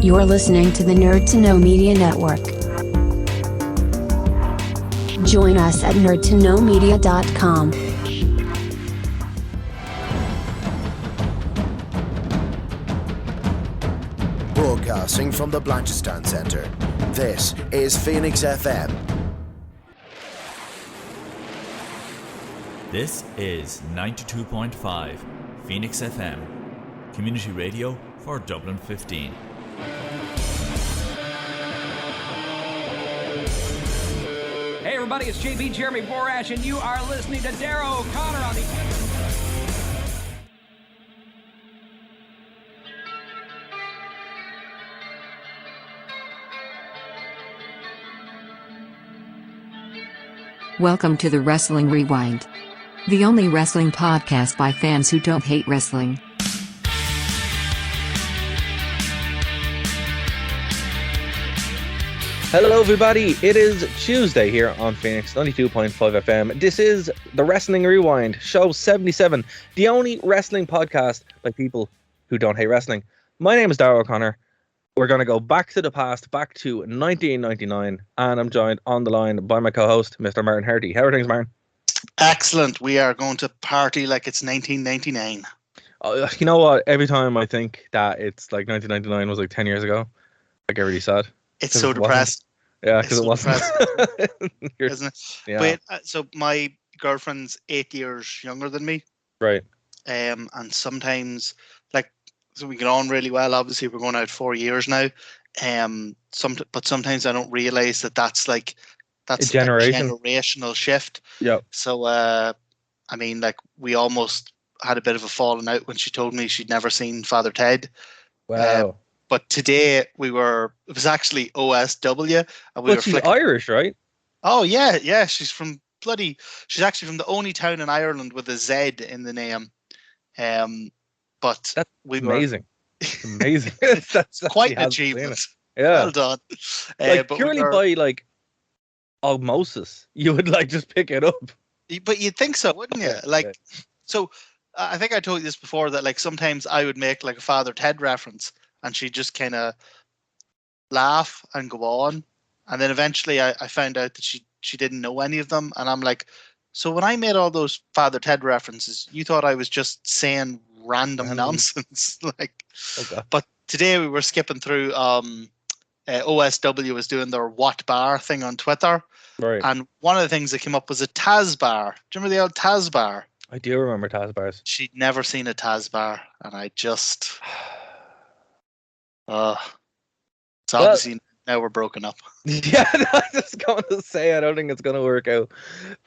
You're listening to the Nerd to Know Media Network. Join us at nerdtoknowmedia.com. Broadcasting from the Blanchardstown Centre, this is Phoenix FM. This is 92.5 Phoenix FM, community radio for Dublin 15. Hey everybody, it's JB Jeremy Borash, and you are listening to Darrow O'Connor on the... Welcome to the Wrestling Rewind, the only wrestling podcast by fans who don't hate wrestling. Hello everybody, it is Tuesday here on Phoenix 92.5 FM. This is the Wrestling Rewind, show 77, the only wrestling podcast by people who don't hate wrestling. My name is Darrow O'Connor. We're going to go back to the past, back to 1999, and I'm joined on the line by my co-host, Mr. Martin Herty. How are things, Martin? Excellent. We are going to party like it's 1999. You know what? Every time I think that it's like 1999 was like 10 years ago, I get really sad. It's so depressed. Yeah, because it wasn't. Isn't it? Yeah. But, so my girlfriend's 8 years younger than me. Right. And sometimes, like, so we get on really well. Obviously, we're going out 4 years now. But sometimes I don't realize that's a generational shift. Yeah. So, I mean, like, we almost had a bit of a falling out when she told me she'd never seen Father Ted. Wow. But today it was actually OSW. And But she's Irish, right? Oh, yeah. She's actually from the only town in Ireland with a Z in the name. But that's amazing. Amazing. that's quite an achievement. Yeah. Well done. Like, purely by, like, osmosis, you would, like, just pick it up. But you'd think so, wouldn't you? Like, so I think I told you this before, that, like, sometimes I would make, like, a Father Ted reference, and she'd just kind of laugh and go on. And then eventually I found out that she didn't know any of them. And I'm like, so when I made all those Father Ted references, you thought I was just saying random nonsense. Like, okay. But today we were skipping through, OSW was doing their What Bar thing on Twitter. Right. And one of the things that came up was a Taz bar. Do you remember the old Taz bar? I do remember Taz bars. She'd never seen a Taz bar. And I just... it's obviously now we're broken up. Yeah, I was going to say I don't think it's going to work out.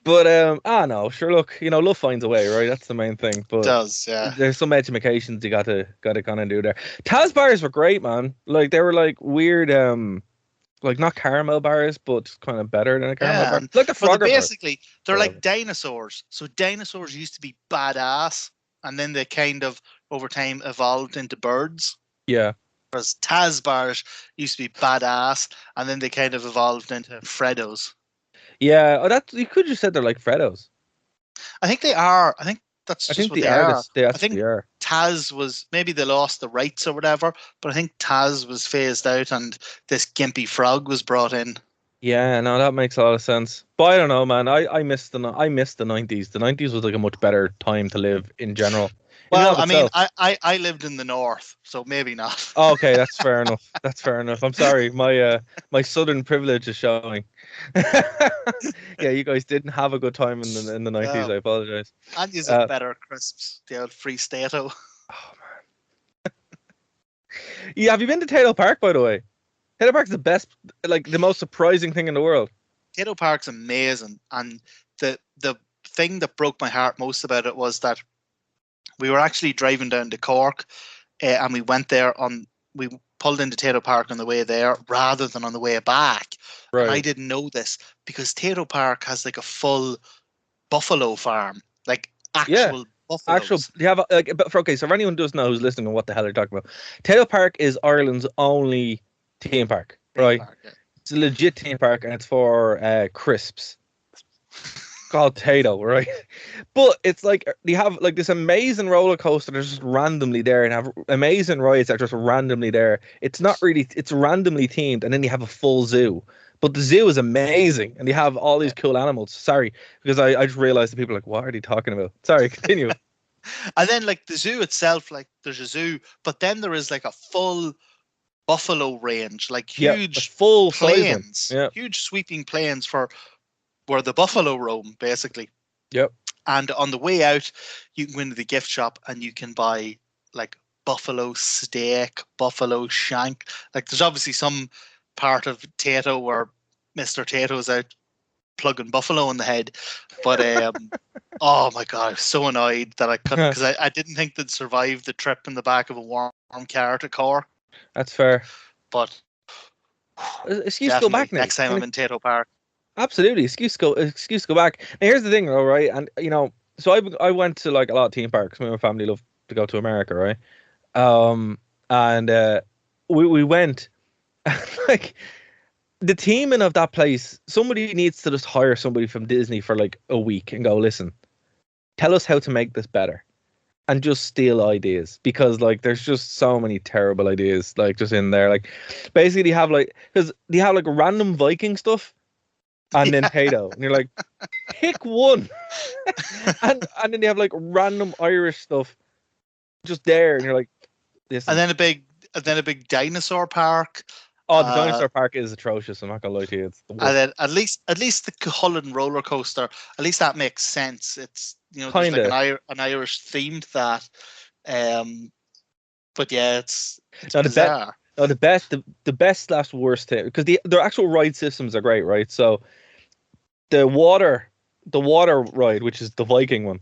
But no, sure. Look, love finds a way, right? That's the main thing. But it does, yeah. There's some educations you got to kind of do there. Taz bars were great, man. Like they were like weird, like not caramel bars, but kind of better than a caramel bar. Like the Frogger basically, they're like dinosaurs. So dinosaurs used to be badass, and then they kind of over time evolved into birds. Yeah. Whereas Taz bars used to be badass, and then they kind of evolved into Freddos. Yeah, you could just said they're like Freddos. I think they are. I think that's just what they are. I think they are. Taz was, maybe they lost the rights or whatever, but I think Taz was phased out and this gimpy frog was brought in. Yeah, no, that makes a lot of sense. But I don't know, man. I missed the 90s. The 90s was like a much better time to live in general. Well, I mean, I lived in the north, so maybe not. Oh, okay, that's fair enough. That's fair enough. I'm sorry, my southern privilege is showing. Yeah, you guys didn't have a good time in the 90s. I apologize. And you had better crisps, the old Free Stato. Oh man. Yeah, have you been to Tato Park, by the way? Tato Park's the best, like the most surprising thing in the world. Tato Park's amazing, and the thing that broke my heart most about it was that we were actually driving down to Cork, and we went there we pulled into Tato Park on the way there rather than on the way back. Right. And I didn't know this because Tato Park has like a full buffalo farm, like actual buffaloes. You have so for anyone who doesn't know who's listening and what the hell they're talking about, Tato Park is Ireland's only theme park, right? It's a legit theme park, and it's for crisps. called Tato, right? But it's like they have like this amazing roller coaster that's just randomly there, and have amazing rides that are just randomly there. It's not really, it's randomly themed, and then you have a full zoo. But the zoo is amazing, and they have all these cool animals. Sorry, because I just realized that people are like, what are they talking about? Sorry, continue. And then like the zoo itself, like there's a zoo, but then there is like a full buffalo range, like Yeah, a huge full size one. plains, Yeah. huge sweeping plains for where the buffalo roam, basically. Yep. And on the way out, you can go into the gift shop and you can buy like buffalo steak, buffalo shank. Like there's obviously some part of Tato where Mr. Tato's out plugging buffalo in the head. But oh my god, I was so annoyed that I couldn't, because I didn't think they'd survive the trip in the back of a warm car to Cork. That's fair. But Excuse to go back now. next time I'm in Tato Park. Absolutely, excuse to go back. Now here's the thing, though, right? And you know, so I went to like a lot of theme parks. Me and my family love to go to America, right? And we went, like the theming of that place. Somebody needs to just hire somebody from Disney for like a week and go, listen, tell us how to make this better, and just steal ideas, because like there's just so many terrible ideas like just in there. Like basically they have like, because they have like random Viking stuff. And then Tato, and you're like, pick one, and then they have like random Irish stuff, just there, and you're like, this. And then a big dinosaur park. Oh, the dinosaur park is atrocious. I'm not gonna lie to you. It's the worst. And then at least the Cullen roller coaster, at least that makes sense. It's, you know, there's like an Irish theme to that. But yeah, it's bizarre. The best / worst thing, because the actual ride systems are great, right? So the water ride, which is the Viking one,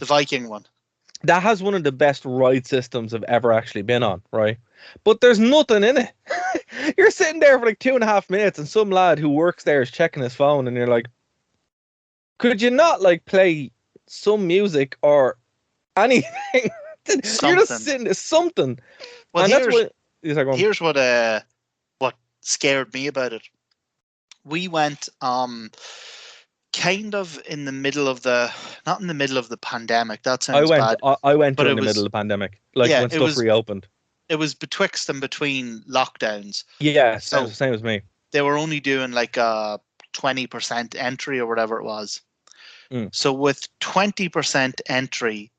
that has one of the best ride systems I've ever actually been on, right? But there's nothing in it. You're sitting there for like 2.5 minutes, and some lad who works there is checking his phone, and you're like, could you not like play some music or anything? You're just sitting there, something. Well, and here's what scared me about it. We went kind of in the middle of not in the middle of the pandemic. That sounds bad. I went during the middle of the pandemic, like when stuff reopened. It was betwixt and between lockdowns. Yeah, so same as me. They were only doing like a 20% entry or whatever it was. So with 20% entry,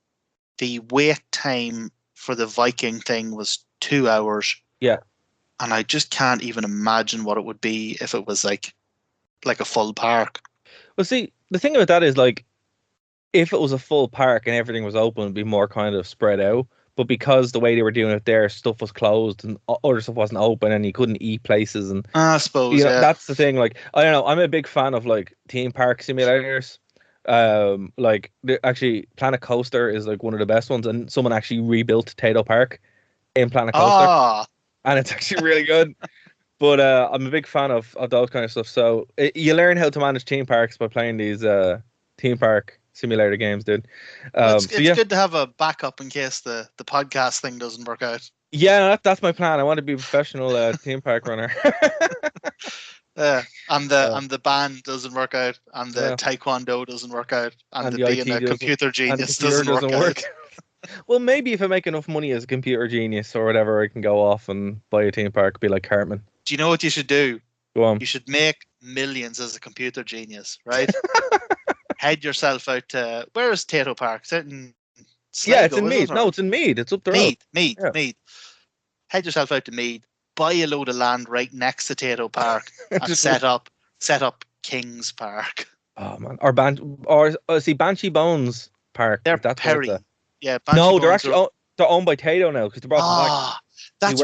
the wait time for the Viking thing was 2 hours. Yeah. And I just can't even imagine what it would be if it was like a full park. Well, see, the thing about that is, like, if it was a full park and everything was open, it'd be more kind of spread out. But because the way they were doing it there, stuff was closed and other stuff wasn't open, and you couldn't eat places. And I suppose, that's the thing. Like, I don't know, I'm a big fan of like theme park simulators. Like actually, Planet Coaster is like one of the best ones, and someone actually rebuilt Tato Park in Planet Coaster, and it's actually really good. But I'm a big fan of those kind of stuff. So you learn how to manage theme parks by playing these theme park simulator games, dude. It's good to have a backup in case the podcast thing doesn't work out. Yeah, that's my plan. I want to be a professional theme park runner. And the band doesn't work out, and the taekwondo doesn't work out, and the being a computer genius doesn't work out. Well, maybe if I make enough money as a computer genius or whatever, I can go off and buy a theme park, be like Cartman. Do you know what you should do? Go on. You should make millions as a computer genius, right? Head yourself out to, where is Tato Park? It's out in Sligo, it's in Meath. No, it's in Meath. It's up the road. Meath. Head yourself out to Meath. Buy a load of land right next to Tato Park and set up Kings Park. Oh man, or Banshee Bones Park. They're Perry. Yeah, Banshee no, Bones they're actually they're owned by Tato now because they brought them back. That's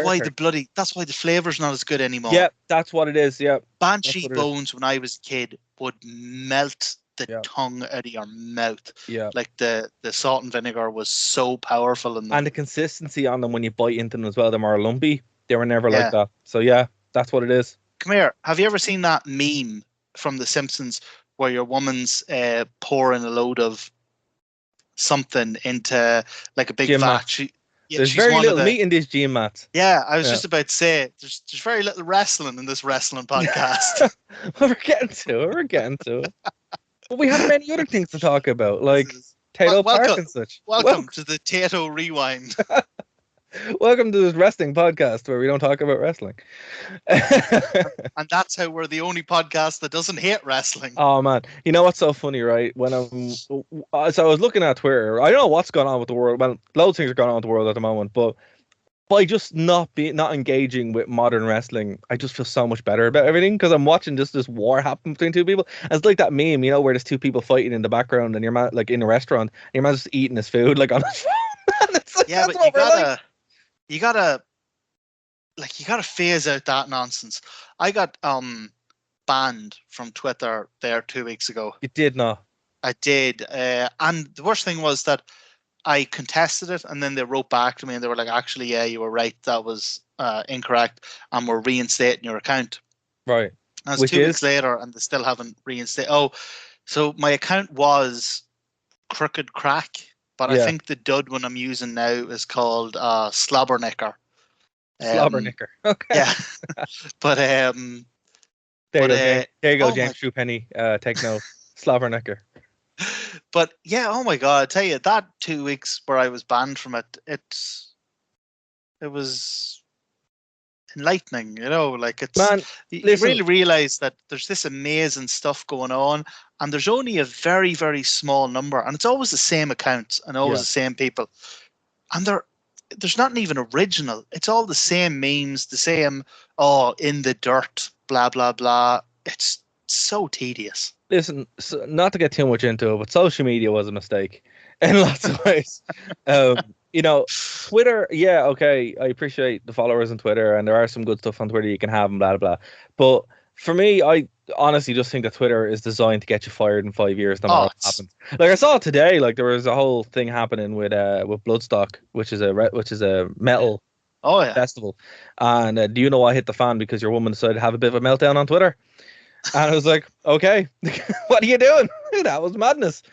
why the flavor's not as good anymore. Yeah, that's what it is. Yeah, Banshee Bones when I was a kid would melt the tongue out of your mouth. Yeah, like the salt and vinegar was so powerful in them. And the consistency on them when you bite into them as well, they're more lumpy. They were never like that. So yeah, that's what it is. Come here. Have you ever seen that meme from The Simpsons where your woman's pouring a load of something into like a big gym vat? There's very little meat in these gym mats. Yeah, I was just about to say there's very little wrestling in this wrestling podcast. We're getting to it. But we have many other things to talk about, like Tato Park and such. Welcome to the Tato Rewind. Welcome to this wrestling podcast where we don't talk about wrestling. And that's how we're the only podcast that doesn't hate wrestling. Oh man, you know what's so funny, right? When so I was looking at Twitter. I don't know what's going on with the world. Well, loads of things are going on with the world at the moment, but by just not engaging with modern wrestling, I just feel so much better about everything because I'm watching just this war happen between two people. And it's like that meme, where there's two people fighting in the background, and your man, like in a restaurant, and your man's just eating his food, like on his phone. It's like, yeah, but you gotta phase out that nonsense. I got banned from Twitter there 2 weeks ago. You did not. I did, and the worst thing was that I contested it, and then they wrote back to me, and they were like, "Actually, yeah, you were right. That was incorrect, and we're reinstating your account." Right. And it's 2 weeks later, and they still haven't reinstated. Oh, so my account was Crooked Crack, but I think the dud one I'm using now is called Slobberknicker. Slobberknicker. Okay. Yeah. But there you go, James Truepenny. Take note. Slobberknicker. But yeah, oh my god, I tell you, that 2 weeks where I was banned from it, it was enlightening, like it's you really realize that there's this amazing stuff going on, and there's only a very, very small number, and it's always the same accounts and always the same people, and there's not even original. It's all the same memes, the same in the dirt, blah blah blah. It's so tedious. Listen, not to get too much into it, but social media was a mistake in lots of ways. Twitter, okay, I appreciate the followers on Twitter, and there are some good stuff on Twitter you can have and blah, blah, blah. But for me, I honestly just think that Twitter is designed to get you fired in 5 years no matter what happens. Like I saw today, like there was a whole thing happening with Bloodstock, which is a metal festival. And do you know I hit the fan because your woman decided to have a bit of a meltdown on Twitter? And I was like, okay, what are you doing? That was madness.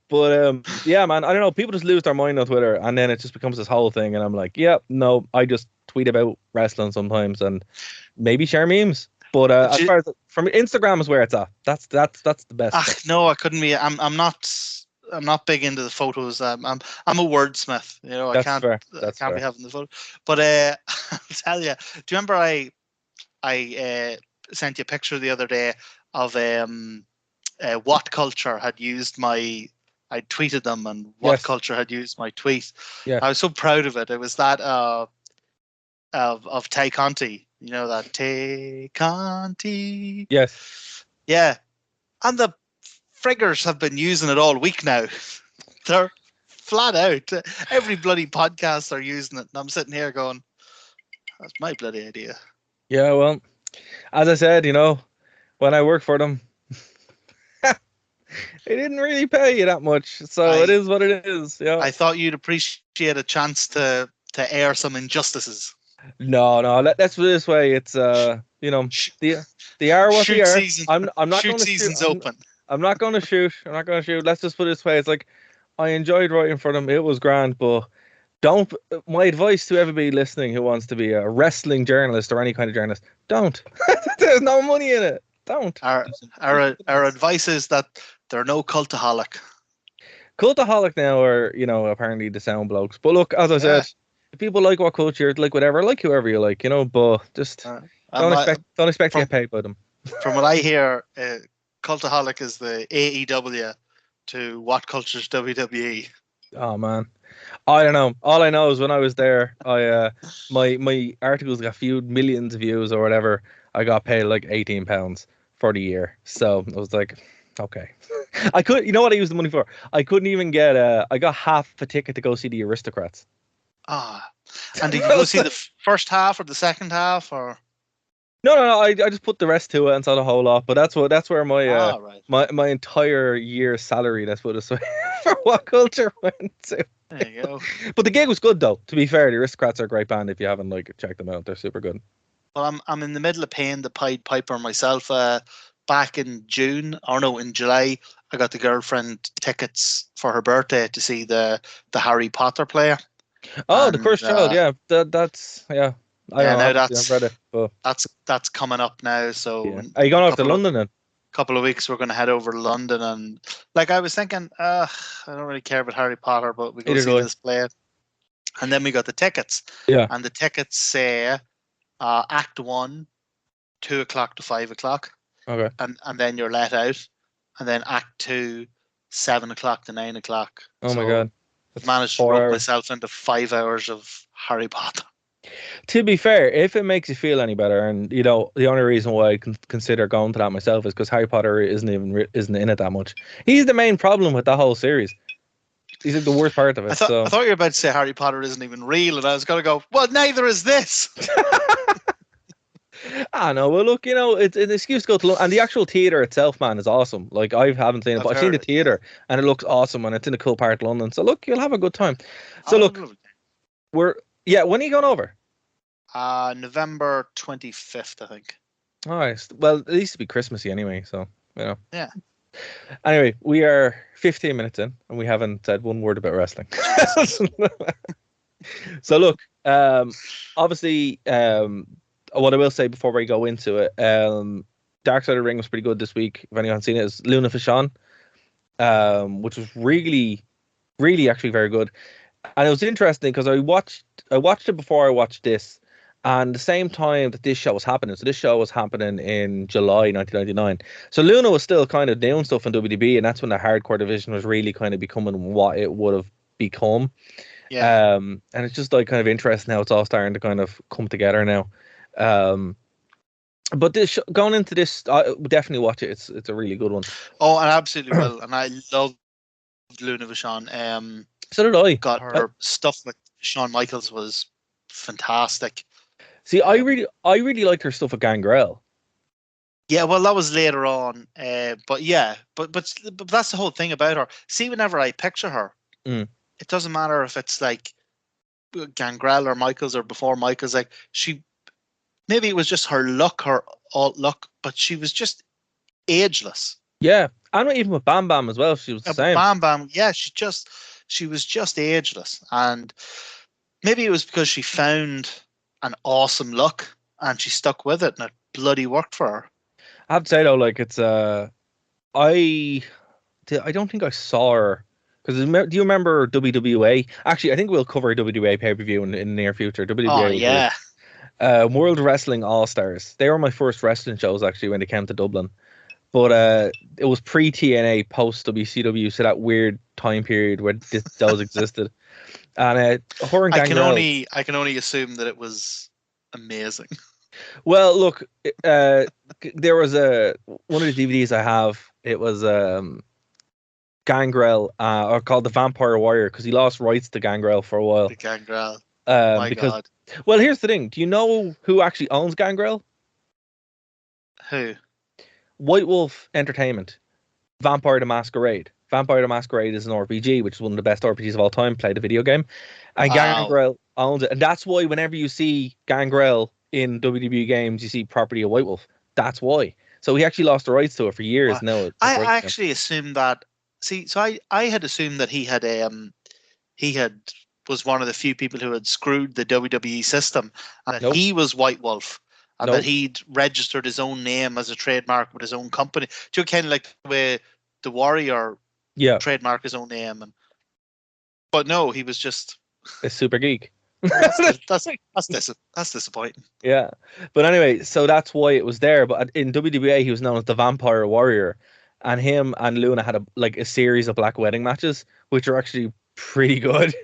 But yeah, man, I don't know. People just lose their mind on Twitter, and then it just becomes this whole thing. And I'm like, yeah, no, I just tweet about wrestling sometimes and maybe share memes. But as far as from Instagram is where it's at. That's the best. No, I couldn't be. I'm not big into the photos. I'm a wordsmith. I can't. Fair. I can't be having the photo. But I'll tell you. Do you remember I sent you a picture the other day of What Culture had used I tweeted them, and What Culture had used my tweet. Yeah. I was so proud of it. It was that of Tay Conti. That Tay Conti. Yes. Yeah. And the friggers have been using it all week now. They're flat out. Every bloody podcast are using it. And I'm sitting here going, that's my bloody idea. Yeah, well, as I said, when I worked for them, they didn't really pay you that much. So it is what it is. Yeah. I thought you'd appreciate a chance to air some injustices. No. Let's put it this way. It's the are what they are. I'm not going to season's open. I'm not going to shoot. Let's just put it this way. It's like I enjoyed writing for them. It was grand, but don't. My advice to everybody listening who wants to be a wrestling journalist or any kind of journalist, don't. There's no money in it. Don't. Our advice is that there are no cultaholic. Cultaholic now are apparently the sound blokes. But look, as I said, if people like What Culture, like whatever, like whoever you like, but just don't expect to get paid by them. From what I hear, cultaholic is the AEW to What Culture's WWE. Oh man, I don't know. All I know is when I was there, my articles got viewed millions of views or whatever. I got paid like £18 for the year, so I was like, okay. I could, what I used the money for? I couldn't even get I got half a ticket to go see the Aristocrats. And did you go see the first half or the second half or? No. I just put the rest to it and saw the whole lot. But that's where my my entire year's salary, that's what it's for What Culture went to. There you go. But the gig was good though. To be fair, the Aristocrats are a great band. If you haven't checked them out, they're super good. Well, I'm in the middle of paying the Pied Piper myself. Back in in July, I got the girlfriend tickets for her birthday to see the Harry Potter play. Oh, the Cursed Child, yeah. That's I've read it, but that's coming up now. So are you going off to London then? couple of weeks we're going to head over to London, and like I was thinking, I don't really care about Harry Potter, but we go Neither see do I. this play. And then we got the tickets. Yeah. And the tickets say Act 1, 2 o'clock to 5 o'clock. Okay. And then you're let out. And then Act 2, 7 o'clock to 9 o'clock. Oh my God. I've managed to 4 rope hours. myself into 5 hours of Harry Potter. To be fair, if it makes you feel any better, and you know, the only reason why I can consider going to that myself is because Harry Potter isn't in it that much. He's the main problem with that whole series. He's like the worst part of it. I thought you were about to say Harry Potter isn't even real, and I was going to go, well, neither is this. I know. Well, look, you know, it's an excuse to go to London, and the actual theater itself, man, is awesme. Like I haven't seen it, but I've seen the theater, and it looks awesome, and it's in a cool part of London. So look, you'll have a good time. So look, when are you going over? November 25th, I think. All right. Well, it used to be Christmassy anyway, so you know. Yeah. Anyway, we are 15 minutes in, and we haven't said one word about wrestling. So look, obviously, what I will say before we go into it, Dark Side of the Ring was pretty good this week. If anyone's seen it, it's Luna Vachon, which was really, really actually very good. And it was interesting because I watched it before I watched this, and the same time that this show was happening. So this show was happening in July 1999. So Luna was still kind of doing stuff in WDB, and that's when the hardcore division was really kind of becoming what it would have become. Yeah. And it's just like kind of interesting how it's all starting to kind of come together now. But this going into this, definitely watch it. It's a really good one. Oh, I absolutely will, and I love Luna Vachon. So did I. Got her stuff with Shawn Michaels was fantastic. See, I really liked her stuff with Gangrel. Yeah, well, that was later on. But yeah, but that's the whole thing about her. See, whenever I picture her, it doesn't matter if it's like Gangrel or Michaels or before Michaels. Like maybe it was just her look, her alt look, but she was just ageless. Yeah, and even with Bam Bam as well, she was the same. Bam Bam, yeah, she was just ageless, and maybe it was because she found an awesome look and she stuck with it, and it bloody worked for her. I have to say though, like it's I don't think I saw her because do you remember WWA? Actually, I think we'll cover WWA pay-per-view in the near future. WWA. Oh yeah. World Wrestling All Stars. They were my first wrestling shows actually when they came to Dublin. But it was pre-TNA, post-WCW, so that weird time period where those existed. And her and Gangrel, I can only assume that it was amazing. Well, look, there was one of the DVDs I have. It was Gangrel, or called The Vampire Warrior, because he lost rights to Gangrel for a while. The Gangrel. My God. Well, here's the thing. Do you know who actually owns Gangrel? Who? White Wolf Entertainment. Vampire the Masquerade. Vampire the Masquerade is an RPG, which is one of the best RPGs of all time. Play the video game. And Gangrel owns it. And that's why whenever you see Gangrel in WWE games, you see property of White Wolf. That's why. So he actually lost the rights to it for years. Now I actually assumed that. See, so I had assumed that he had was one of the few people who had screwed the WWE system, and that he was White Wolf, and that he'd registered his own name as a trademark with his own company. Do you kind of like the way the Warrior trademark his own name? But no, he was just a super geek. That's disappointing. Yeah, but anyway, so that's why it was there. But in WWA, he was known as the Vampire Warrior, and him and Luna had a series of black wedding matches, which are actually pretty good.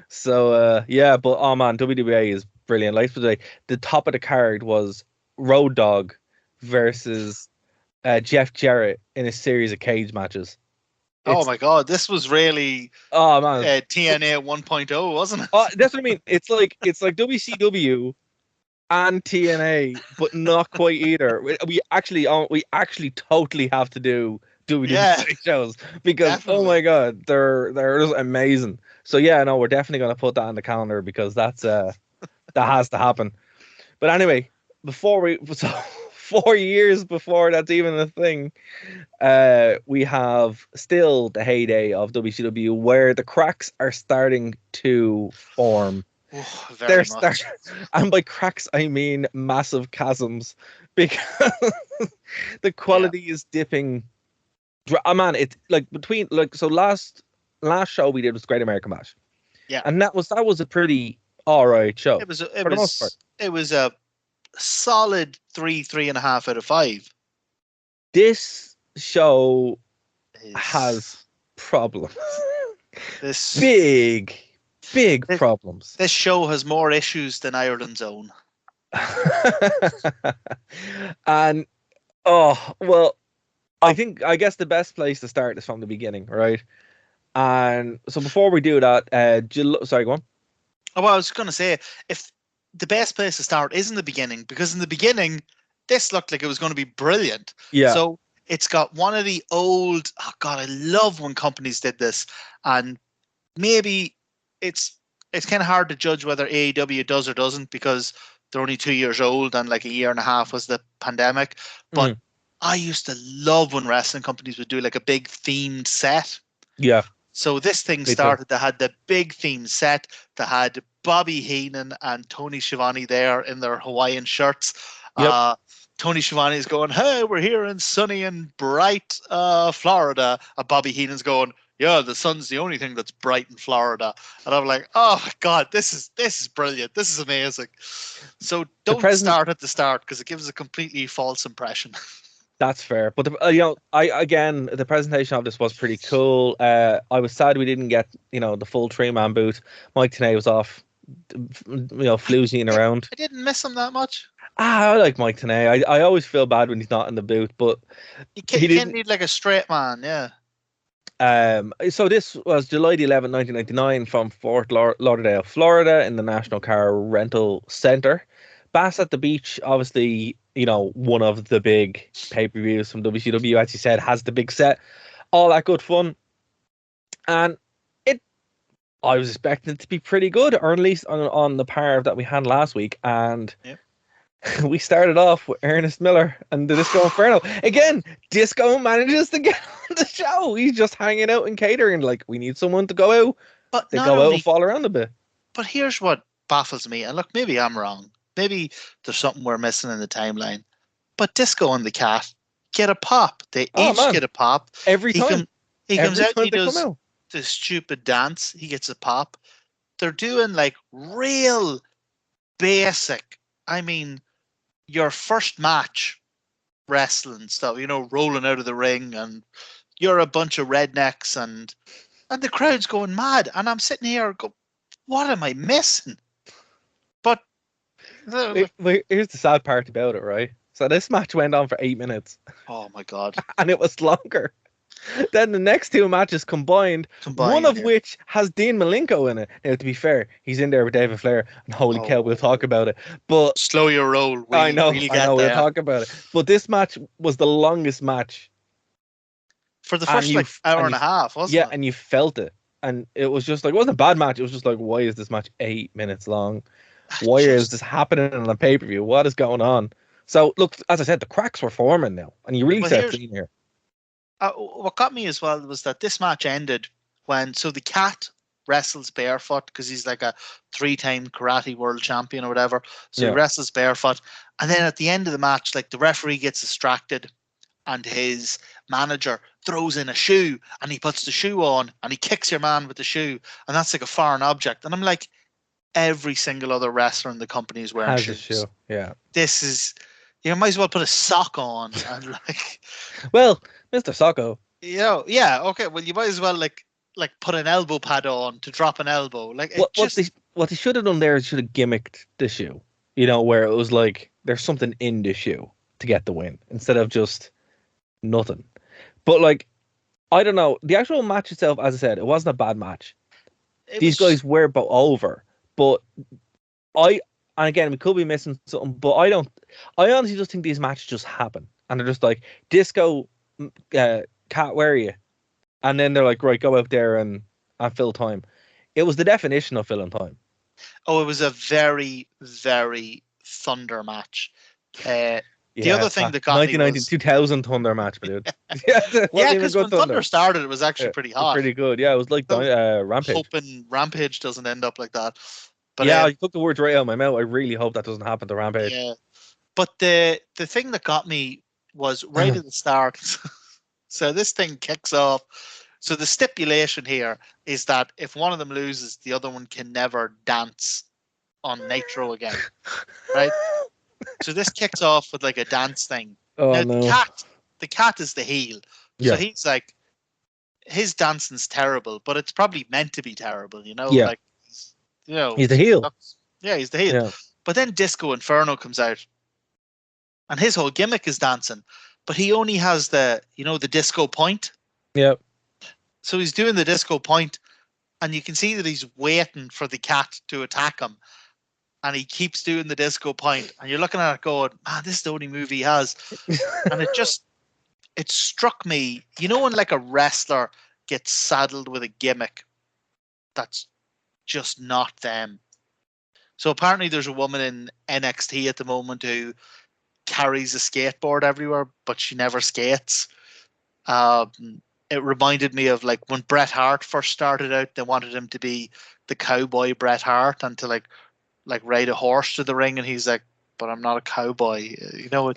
So yeah, but oh man, WWA is brilliant. Like today, the top of the card was Road Dogg versus Jeff Jarrett in a series of cage matches. Oh my God, this was really TNA 1.0, wasn't it? That's what I mean. It's like WCW and TNA, but not quite either. We actually totally have to do WWE shows because oh my God, they're just amazing. So yeah, no, we're definitely gonna put that on the calendar because that's that has to happen. But anyway, 4 years before that's even a thing, we have still the heyday of WCW where the cracks are starting to form Oh, They're very much. and by cracks I mean massive chasms, because the quality is dipping. Man, it's like between like so last show we did was Great American Bash, Yeah. and that was a pretty all right show It for the most part. it was a solid 3.5 out of 5. This show Is has problems, this big This- problems. this show has more issues than Ireland's own. And oh well, I guess the best place to start is from the beginning, right? And so before we do that, sorry, go on. Oh, well, I was going to say, if the best place to start is in the beginning, because in the beginning, this looked like it was going to be brilliant. Yeah. So it's got one of the old, oh God, I love when companies did this. And maybe it's kind of hard to judge whether AEW does or doesn't, because they're only 2 years old and like a year and a half was the pandemic. But I used to love when wrestling companies would do like a big themed set. Yeah. So this thing Me too. started. They had the big theme set. They had Bobby Heenan and Tony Schiavone there in their Hawaiian shirts. Yep. Tony Schiavone is going, "Hey, we're here in sunny and bright Florida." And Bobby Heenan's going, "Yeah, the sun's the only thing that's bright in Florida." And I'm like, "Oh my God, this is brilliant. This is amazing." So don't start at the start, because it gives a completely false impression. That's fair, but the presentation of this was pretty cool. I was sad we didn't get the full 3-man boot. Mike Tenay was off, floozying around. I didn't miss him that much. I like Mike Tenay. I always feel bad when he's not in the booth, but You can't need like a straight man, yeah. So this was July the 11th, 1999, from Fort Lauderdale, Florida, in the National Car Rental Center. Bash at the Beach, obviously, one of the big pay-per-views from WCW, as you said, has the big set, all that good fun. And I was expecting it to be pretty good, or at least on the par that we had last week. And we started off with Ernest Miller and the Disco Inferno. Again, Disco manages to get on the show. He's just hanging out and catering, like, we need someone to go out. But they go out and fall around a bit. But here's what baffles me, and look, maybe I'm wrong. Maybe there's something we're missing in the timeline. But Disco and the Cat get a pop. They each get a pop. Every time. He comes out and he does the stupid dance. He gets a pop. They're doing like real basic, I mean, your first match wrestling stuff, rolling out of the ring, and you're a bunch of rednecks, and the crowd's going mad. And I'm sitting here go, what am I missing? But here's the sad part about it, right? So this match went on for 8 minutes. Oh my God. And it was longer. Then the next 2 matches combined, one of which has Dean Malenko in it. Now, to be fair, he's in there with David Flair, and holy cow, we'll talk about it. But slow your roll. I know, we'll talk about it. But this match was the longest match for the first hour and a half, wasn't it? Yeah, and you felt it. And it was just like, it wasn't a bad match. It was just like, why is this match 8 minutes long? Why is this happening on a pay-per-view? What is going on? So, look, as I said, the cracks were forming now. And you really said clean here. What got me as well was that this match ended when, so the Cat wrestles barefoot, because he's like a 3-time karate world champion or whatever. So he wrestles barefoot. And then at the end of the match, like, the referee gets distracted and his manager throws in a shoe and he puts the shoe on and he kicks your man with the shoe. And that's like a foreign object. And I'm like, every single other wrestler in the company is wearing shoes. Shoe. Yeah. This is, you might as well put a sock on and like. Well, Mr. Socko. Yeah, okay. Well, you might as well like put an elbow pad on to drop an elbow. Like what they should have done there is should have gimmicked the shoe. Where it was like there's something in the shoe to get the win instead of just nothing. But like, I don't know. The actual match itself, as I said, it wasn't a bad match. These guys were both over, but and again, we could be missing something, but I honestly just think these matches just happen. And they're just like, Disco, Cat, where are you? And then they're like, right, go out there and fill time. It was the definition of filling time. Oh, it was a very, very Thunder match. The other thing that got 1990, 2000 Thunder match, dude. Because when Thunder started, it was actually pretty hot. Pretty good. Yeah, it was like Rampage. Hoping Rampage doesn't end up like that. But yeah, you took the words right out of my mouth. I really hope that doesn't happen to Rampage. yeah. But the thing that got me was right at the start. So this thing kicks off. So the stipulation here is that if one of them loses, the other one can never dance on Nitro again, right? So this kicks off with like a dance thing. Oh Now no. the cat is the heel. Yeah. So he's like, his dancing's terrible, but it's probably meant to be terrible, Yeah. Like, He's the heel. Yeah, he's the heel. Yeah. But then Disco Inferno comes out, and his whole gimmick is dancing, but he only has the disco point. Yeah. So he's doing the disco point, and you can see that he's waiting for the cat to attack him, and he keeps doing the disco point, and you're looking at it going, man, this is the only move he has. And it struck me, when like a wrestler gets saddled with a gimmick that's just not them. So apparently there's a woman in NXT at the moment who carries a skateboard everywhere, but she never skates. It reminded me of like when Bret Hart first started out, they wanted him to be the cowboy Bret Hart and to like ride a horse to the ring, and he's like, but I'm not a cowboy. I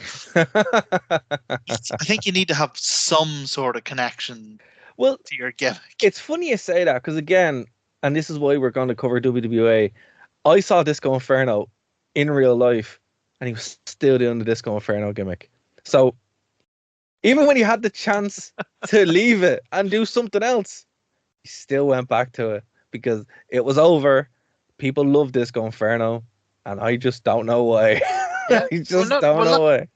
think you need to have some sort of connection to your gimmick. It's funny you say that because, again, and this is why we're going to cover WWA, I saw Disco Inferno in real life, and he was still doing the Disco Inferno gimmick. So even when he had the chance to leave it and do something else, he still went back to it because it was over. People love Disco Inferno, and I just don't know why. Yeah. I just don't know why.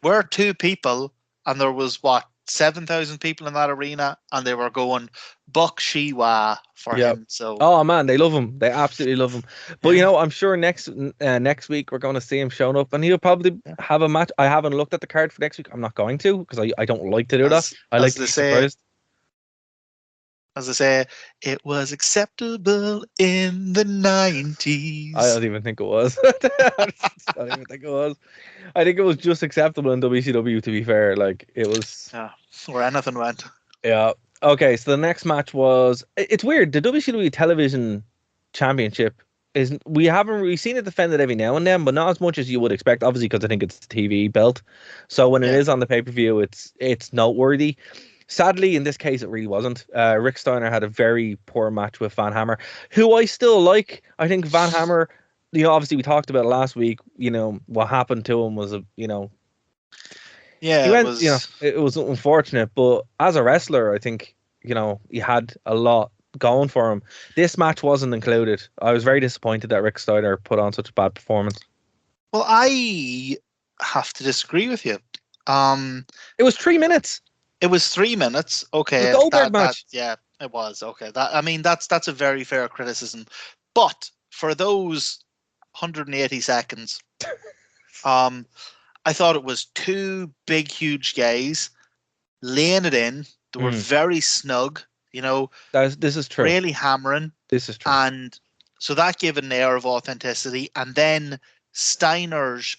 We're two people, and there was 7,000 people in that arena, and they were going Buck Shiwa for him. So, oh man, they love him. They absolutely love him. But I'm sure next week we're going to see him showing up, and he'll probably have a match. I haven't looked at the card for next week. I'm not going to because I don't like to do that. I like to be surprised. As I say, it was acceptable in the 90s. I don't even think it was. I don't even think it was. I think it was just acceptable in WCW, to be fair. Like, it was... Yeah, where anything went. Yeah. Okay, so the next match was... It's weird. The WCW Television Championship is... We haven't really seen it defended every now and then, but not as much as you would expect, obviously, because I think it's the TV belt. So when it is on the pay-per-view, it's noteworthy. Sadly, in this case, it really wasn't. Rick Steiner had a very poor match with Van Hammer, who I still like. I think Van Hammer, obviously we talked about it last week. What happened to him was it was unfortunate. But as a wrestler, I think he had a lot going for him. This match wasn't included. I was very disappointed that Rick Steiner put on such a bad performance. Well, I have to disagree with you. It was 3 minutes. It was 3 minutes. Okay. The Goldberg match. Yeah, it was. Okay. That's a very fair criticism. But for those 180 seconds, I thought it was two big, huge guys laying it in. They were very snug, This is true. Really hammering. This is true. And so that gave an air of authenticity. And then Steiner's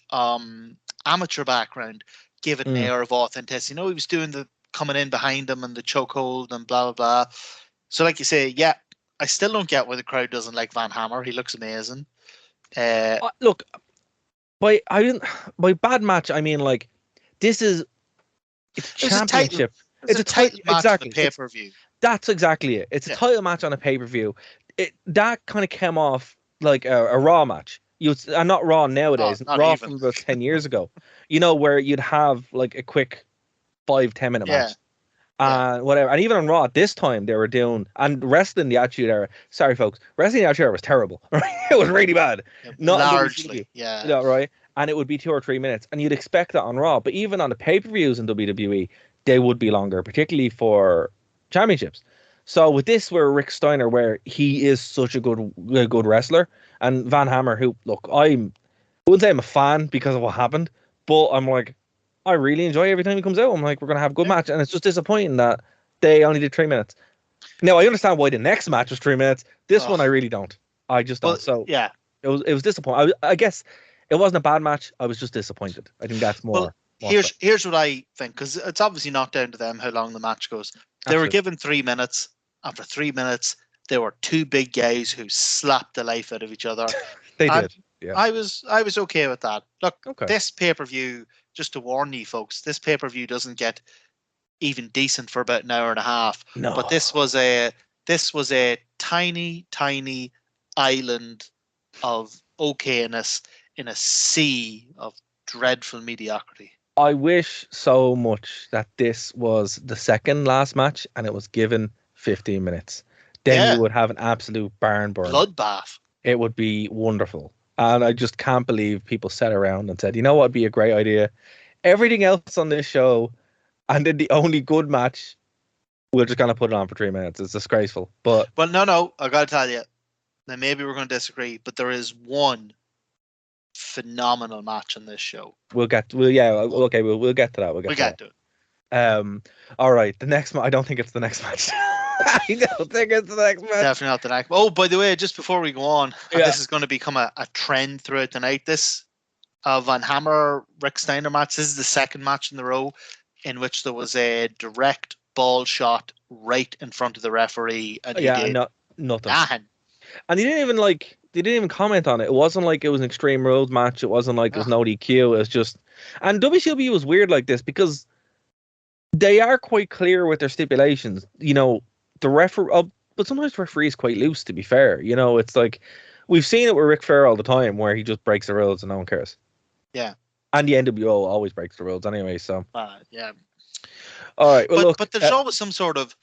amateur background gave it an air of authenticity. He was doing the coming in behind him and the chokehold and blah, blah, blah. So like you say, yeah, I still don't get why the crowd doesn't like Van Hammer. He looks amazing. Look, by bad match, I mean, like, this is it's championship. It's a title match on the pay-per-view. That's exactly it. It's a title match on a pay-per-view. That kind of came off like a Raw match. And not Raw nowadays. Not Raw even. from about 10 years ago. Where you'd have like a quick 5-10 minute match. Whatever. And even on Raw at this time they were doing, and wrestling the Attitude Era. Sorry folks, wrestling the Attitude Era was terrible. Right? It was really bad. Not largely, yeah. Right. And it would be 2 or 3 minutes, and you'd expect that on Raw. But even on the pay-per-views in WWE, they would be longer, particularly for championships. So with this, where Rick Steiner, where he is such a good wrestler, and Van Hammer, who, look, I wouldn't say I'm a fan because of what happened, but I'm like, I really enjoy every time he comes out. I'm like, we're going to have a good match. And it's just disappointing that they only did 3 minutes. Now, I understand why the next match was 3 minutes. This one, I really don't. I just don't. So yeah, it was disappointing. I guess it wasn't a bad match. I was just disappointed. I think that's more. Here's what I think, because it's obviously not down to them how long the match goes. They were given 3 minutes. After 3 minutes, They were two big guys who slapped the life out of each other. They And did. Yeah. I was okay with that. Look, Okay. this pay-per-view, just to warn you folks, this pay-per-view doesn't get even decent for about an hour and a half. No. But this was a tiny, tiny island of okayness in a sea of dreadful mediocrity. I wish so much that this was the second last match and it was given 15 minutes. Then you would have an absolute barn burn. Bloodbath. It would be wonderful. And I just can't believe people sat around and said, you know what would be a great idea? Everything else on this show, and then the only good match, we're just going to put it on for 3 minutes. It's disgraceful. But Well, no, I got to tell you. Now, maybe we're going to disagree, but there is one phenomenal match on this show. we'll get to that. We'll get to that. We got to it. All right. The next match, I don't think it's the next match. I don't think it's the next match. Definitely not the next. Oh, by the way, just before we go on, and Yeah. this is going to become a trend throughout the night. This Van Hammer Rick Steiner match. This is the second match in the row in which there was a direct ball shot right in front of the referee, and he did nothing. nothing. And he didn't even they didn't even comment on it. It wasn't like it was an Extreme Rules match. It wasn't like it was no DQ. It was just, and WCW was weird like this because they are quite clear with their stipulations. You know, the referee, but sometimes the referee is quite loose. To be fair, you know, it's like we've seen it with Ric Flair all the time, where he just breaks the rules and no one cares. Yeah. And the NWO always breaks the rules anyway. So Yeah. all right, well, But there's always some sort of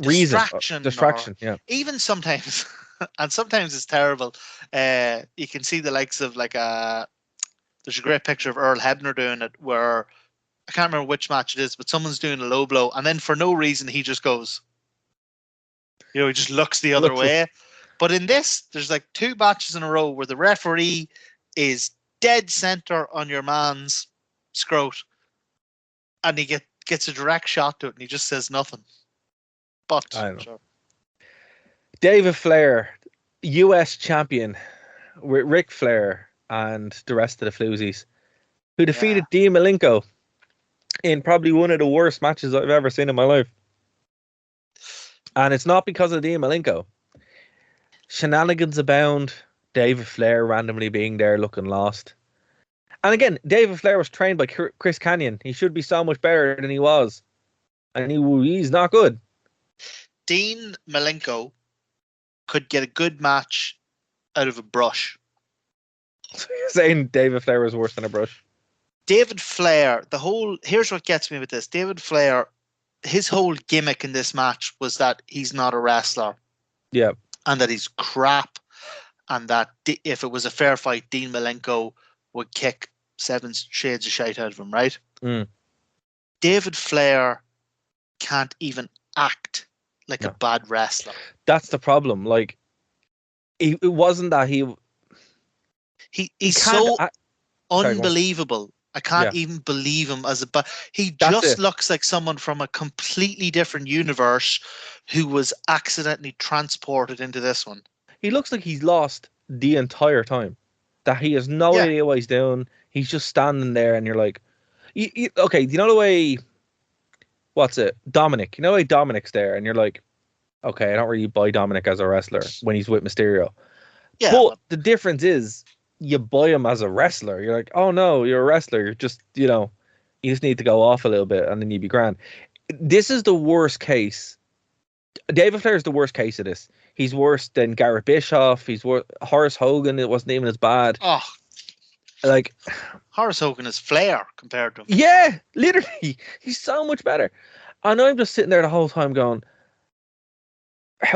distraction. Distraction. Or Yeah. even sometimes, and sometimes it's terrible. You can see the likes of there's a great picture of Earl Hebner doing it where I can't remember which match it is, but someone's doing a low blow, and then for no reason he just goes, he just looks the other way. But in this, there's like two matches in a row where the referee is dead center on your man's scrot, and he gets a direct shot to it, and he just says nothing. But I know. David Flair, US champion, with Ric Flair and the rest of the floozies, who defeated Dean Malenko in probably one of the worst matches I've ever seen in my life. And it's not because of Dean Malenko. Shenanigans abound. David Flair randomly being there looking lost. And again, David Flair was trained by Chris Kanyon. He should be so much better than he was. And he's not good. Dean Malenko could get a good match out of a brush. So you're saying David Flair was worse than a brush? David Flair, here's what gets me with this. David Flair, his whole gimmick in this match was that he's not a wrestler. Yeah. And that he's crap. And that if it was a fair fight, Dean Malenko would kick 7 shades of shite out of him, right? Mm. David Flair can't even act like a bad wrestler. That's the problem. Like, it wasn't that he's so unbelievable. I can't even believe him as he just looks like someone from a completely different universe who was accidentally transported into this one. He looks like he's lost the entire time. That he has no idea what he's doing. He's just standing there, and you're like, okay, you know the way, what's it? Dominic. You know the way Dominic's there, and you're like, okay, I don't really buy Dominic as a wrestler when he's with Mysterio. Yeah, but the difference is, you buy him as a wrestler. You're like, oh no, you're a wrestler. You're just, you just need to go off a little bit and then you'd be grand. This is the worst case. David Flair is the worst case of this. He's worse than Garrett Bischoff. He's worse. Horace Hogan, it wasn't even as bad. Oh, like Horace Hogan is Flair compared to him. Yeah, literally. He's so much better. And I'm just sitting there the whole time going,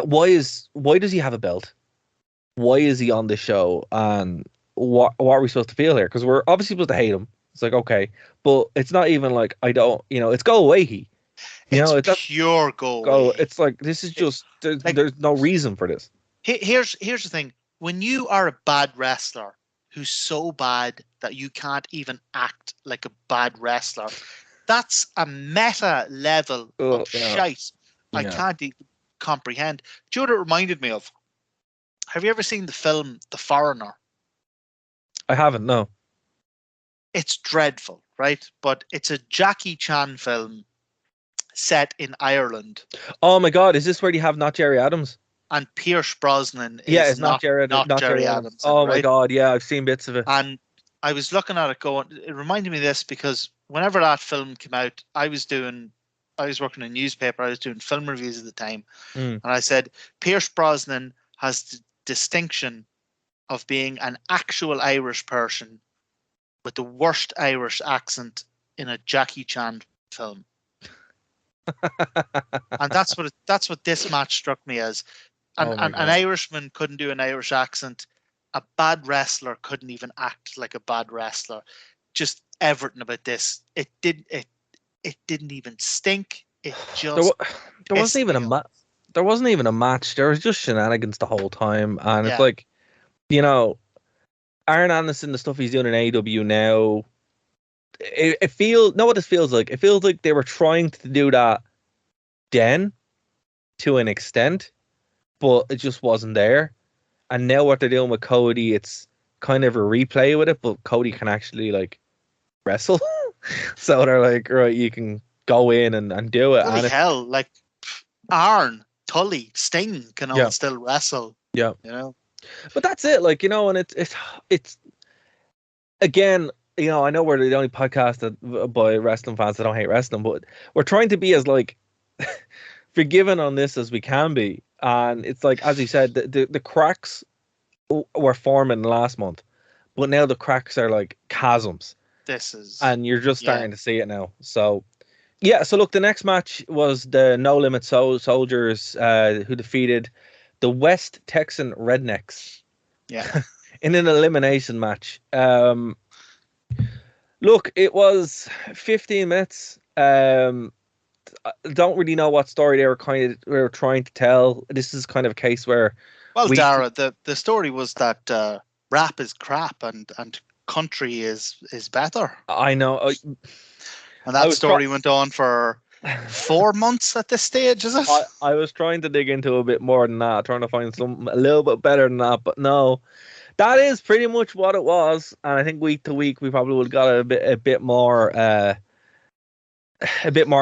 why does he have a belt? Why is he on this show? And what are we supposed to feel here? Because we're obviously supposed to hate him. It's like, okay, but it's not even like it's go away. It's pure go away. It's like, this is just there's no reason for this. Here's the thing: when you are a bad wrestler who's so bad that you can't even act like a bad wrestler, that's a meta level of shite I can't even comprehend. Do you know what it reminded me of? Have you ever seen the film The Foreigner? I haven't, no. It's dreadful, right? But it's a Jackie Chan film set in Ireland. Oh my God, is this where you have Not Jerry Adams? And Pierce Brosnan Yeah, is it's not Jared, not not Jerry Jared Adams. Adams. Oh my right? God, yeah, I've seen bits of it. And I was looking at it going, it reminded me of this because whenever that film came out, I was working in a newspaper, I was doing film reviews at the time. Mm. And I said, Pierce Brosnan has the distinction of being an actual Irish person with the worst Irish accent in a Jackie Chan film. And that's what this match struck me as. An Irishman couldn't do an Irish accent. A bad wrestler couldn't even act like a bad wrestler. Just everything about this, it didn't even stink. It just there wasn't even there wasn't even a match. There was just shenanigans the whole time, and it's like, you know, Aaron Anderson, the stuff he's doing in AEW now, it feels, know what this feels like? It feels like they were trying to do that then to an extent, but it just wasn't there. And now what they're doing with Cody, it's kind of a replay with it, but Cody can actually like wrestle. So they're like, right, you can go in and do it. Holy hell, like Arn, Tully, Sting can all still wrestle. Yeah. You know? But that's it, like, you know, and it's again, you know, I know we're the only podcast by wrestling fans that don't hate wrestling, but we're trying to be as like forgiving on this as we can be. And it's like, as you said, the cracks were forming last month, but now the cracks are like chasms. And you're just starting to see it now. So yeah, so look, the next match was the No Limit Soldiers who defeated the West Texan Rednecks. Yeah. In an elimination match. Look, it was 15 minutes. I don't really know what story they were trying to tell. This is kind of a case where, well, Dara, the story was that rap is crap and country is better. I know. And that story went on for 4 months at this stage, is it? I was trying to dig into a bit more than that, trying to find something a little bit better than that, but no. That is pretty much what it was, and I think week to week we probably would have got a bit more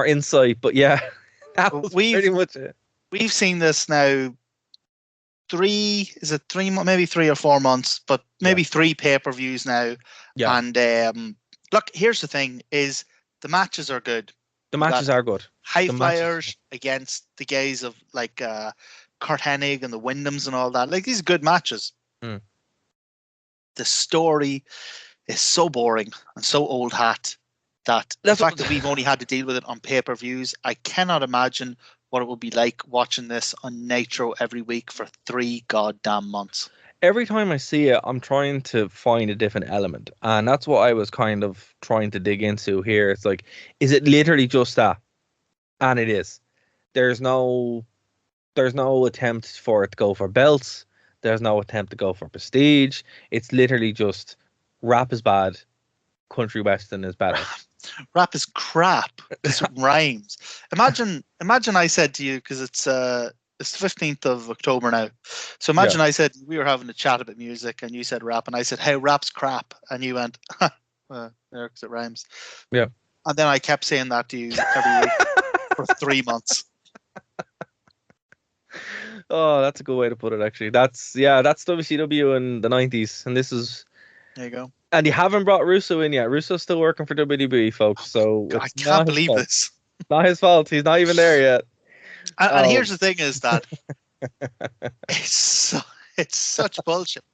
insight. But yeah, that was pretty much it. We've seen this now. 3 maybe 3 or 4 months, but maybe 3 pay-per-views now. Yeah. And look, here's the thing: is the matches are good. The matches are good. High flyers against the guys of like Kurt Hennig and the Wyndhams and all that. Like, these are good matches. Mm. The story is so boring and so old hat that the fact that we've only had to deal with it on pay-per-views, I cannot imagine what it would be like watching this on Nitro every week for 3 goddamn months. Every time I see it, I'm trying to find a different element. And that's what I was kind of trying to dig into here. It's like, is it literally just that? And it is. There's no attempt for it to go for belts. There's no attempt to go for prestige. It's literally just rap is bad, country western is better. Rap is crap. This rhymes. Imagine I said to you, because it's the 15th of October now. So imagine I said we were having a chat about music and you said rap and I said, hey, rap's crap. And you went, well, there, because it rhymes. Yeah. And then I kept saying that to you every week for 3 months. Oh, that's a good way to put it, actually. That's WCW in the 90s. And this is... There you go. And you haven't brought Russo in yet. Russo's still working for WWE, folks. So I can't believe this. It's not his fault. He's not even there yet. And here's the thing is that it's such bullshit.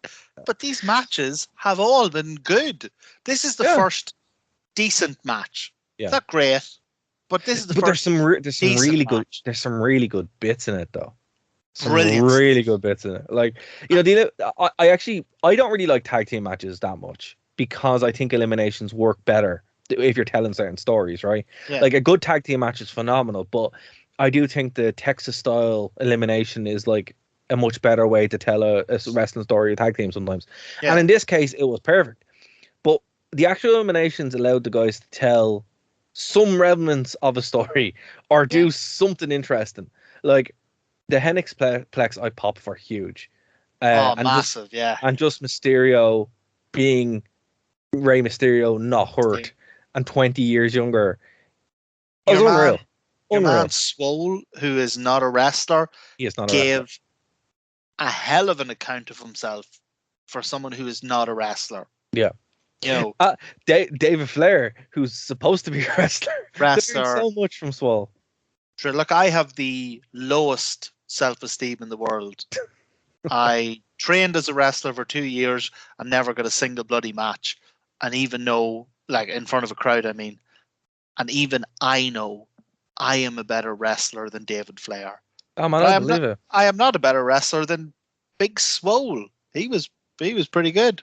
But these matches have all been good. This is the first decent match. Yeah. It's not great, but this is the first. There's some really good bits in it, though. Brilliant. Really good bits in it. Like, you know, I don't really like tag team matches that much because I think eliminations work better if you're telling certain stories, right? Yeah. Like, a good tag team match is phenomenal, but I do think the Texas style elimination is like a much better way to tell a wrestling story, a tag team sometimes. Yeah. And in this case, it was perfect. But the actual eliminations allowed the guys to tell some remnants of a story or do something interesting. Like, the Hennicksplex I pop for huge. And massive, And just Mysterio being Rey Mysterio, not hurt, and 20 years younger. It was unreal. Your man Swole, who is not a wrestler, he is not gave a hell of an account of himself for someone who is not a wrestler. Yeah. You know, David Flair, who's supposed to be a wrestler, learned so much from Swole. Sure, look, I have the lowest self-esteem in the world. I trained as a wrestler for 2 years and never got a single bloody match. And even though, like, in front of a crowd, I mean, and even I know I am a better wrestler than David Flair. Oh man, I believe it. I am not a better wrestler than Big Swole. He was pretty good.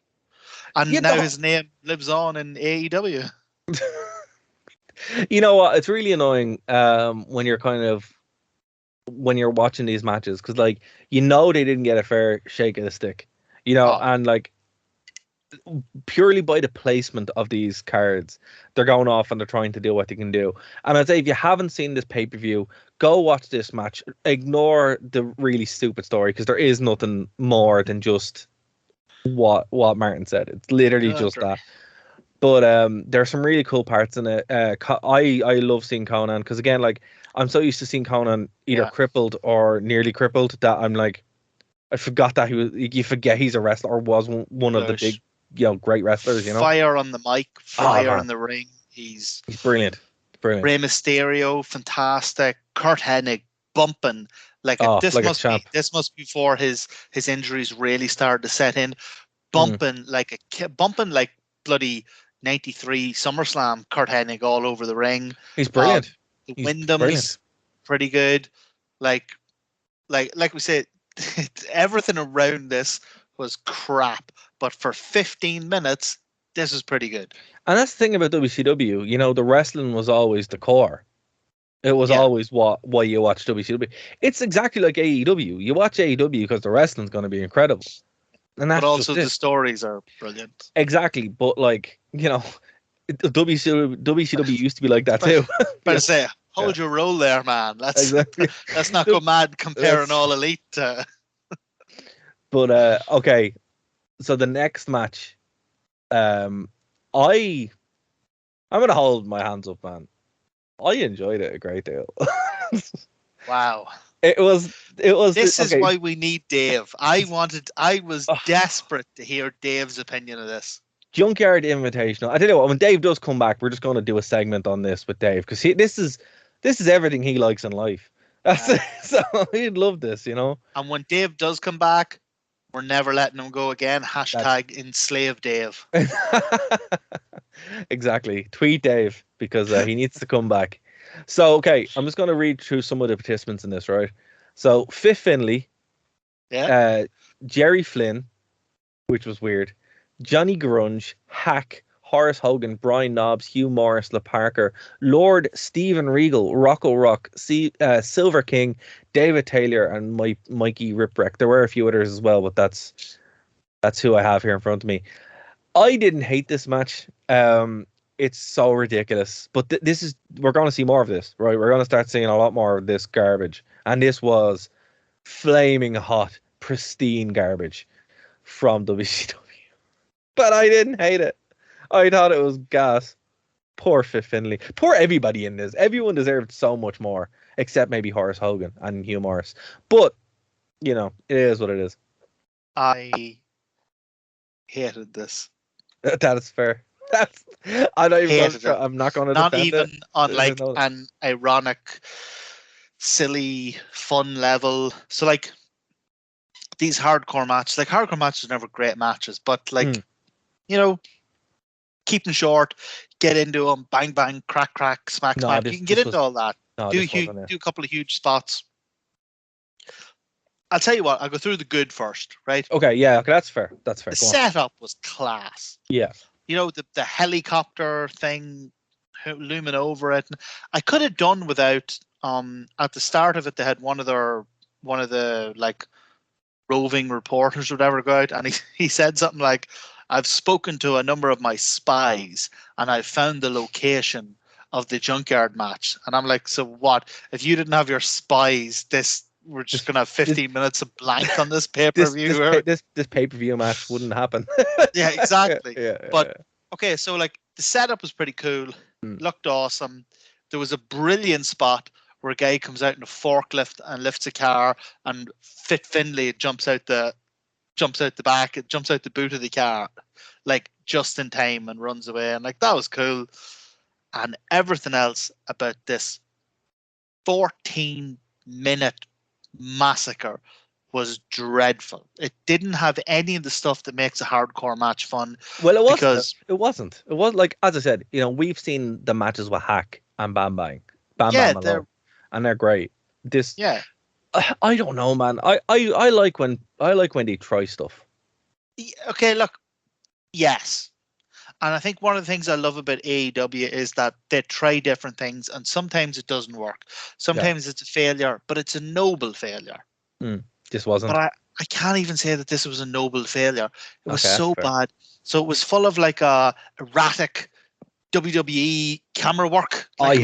And now his name lives on in AEW. You know what? It's really annoying when you're watching these matches, because like, you know, they didn't get a fair shake of the stick, you know, and like, purely by the placement of these cards, they're going off and they're trying to do what they can do. And I'd say, if you haven't seen this pay-per-view, go watch this match. Ignore the really stupid story, because there is nothing more than just what Martin said. It's literally just that. But there's some really cool parts in it. I love seeing Conan, because again, like, I'm so used to seeing Conan either crippled or nearly crippled that I'm like, I forgot that you forget he's a wrestler, or was one of the big, you know, great wrestlers. You know, fire on the mic, fire in the ring. He's brilliant. Rey Mysterio, fantastic. Kurt Hennig bumping like this must be before his injuries really started to set in. Bumping like bloody 93 SummerSlam. Kurt Hennig all over the ring. He's brilliant. The Wyndham's pretty good. Like we said, everything around this was crap, but for 15 minutes, this is pretty good. And that's the thing about WCW. You know, the wrestling was always the core. It was always why you watch WCW. It's exactly like AEW. You watch AEW because the wrestling's going to be incredible. And that's but also the stories are brilliant. Exactly. But like, you know, WCW used to be like that too. But I say, hold your roll there, man. Let's not go mad comparing All Elite to... But okay, so the next match, I'm gonna hold my hands up, man. I enjoyed it a great deal. Wow. It was. This is why we need Dave. I was desperate to hear Dave's opinion of this. Junkyard Invitational. I tell you what, when Dave does come back, we're just going to do a segment on this with Dave, because this is everything he likes in life. So he'd love this, you know. And when Dave does come back, we're never letting him go again. # enslave Dave. Exactly. Tweet Dave, because he needs to come back. So, okay, I'm just going to read through some of the participants in this, right? So, Fifth Finlay, Jerry Flynn, which was weird, Johnny Grunge, Hack, Horace Hogan, Brian Knobbs, Hugh Morris, La Parker, Lord Stephen Regal, Rocco Rock, Silver King, David Taylor, and Mikey Ripwreck. There were a few others as well, but that's who I have here in front of me. I didn't hate this match. It's so ridiculous, but we're going to see more of this, right? We're going to start seeing a lot more of this garbage, and this was flaming hot, pristine garbage from WCW. But I didn't hate it. I thought it was gas. Poor Fifth Finlay. Poor everybody in this. Everyone deserved so much more, except maybe Horace Hogan and Hugh Morris. But, you know, it is what it is. I hated this. That is fair. I'm not going to not defend even it. On like an ironic, silly, fun level. So like these hardcore matches are never great matches, but like you know, keep them short, get into them, bang bang, crack crack, smack smack. You can get into all that. Do a couple of huge spots. I'll tell you what. I'll go through the good first, right? Okay, yeah, okay, that's fair. That's fair. The setup was class. Yeah. You know, the helicopter thing looming over it. I could have done without. At the start of it, they had one of the like roving reporters or whatever go out, and he said something like, "I've spoken to a number of my spies, and I've found the location of the junkyard match." And I'm like, "So what? If you didn't have your spies, we're just gonna have 15 minutes of blank on this pay-per-view. This pay-per-view match wouldn't happen." Yeah, exactly. But okay, so like the setup was pretty cool, looked awesome. There was a brilliant spot where a guy comes out in a forklift and lifts a car, and Fit Finlay jumps out the back, it jumps out the boot of the car, like just in time, and runs away, and like that was cool. And everything else about this 14-minute massacre was dreadful. It didn't have any of the stuff that makes a hardcore match fun. Well, it wasn't. Because it wasn't. It was like, as I said, we've seen the matches with Hack and Bam Bam, Yeah, Malone, and they're great. This, yeah, I don't know, man. I like when they try stuff. okay, look, yes. And I think one of the things I love about AEW is that they try different things, and sometimes it doesn't work. Sometimes it's a failure, but it's a noble failure. This wasn't. But I can't even say that this was a noble failure. It was Okay, so fair. bad. So it was full of like erratic WWE camera work. Like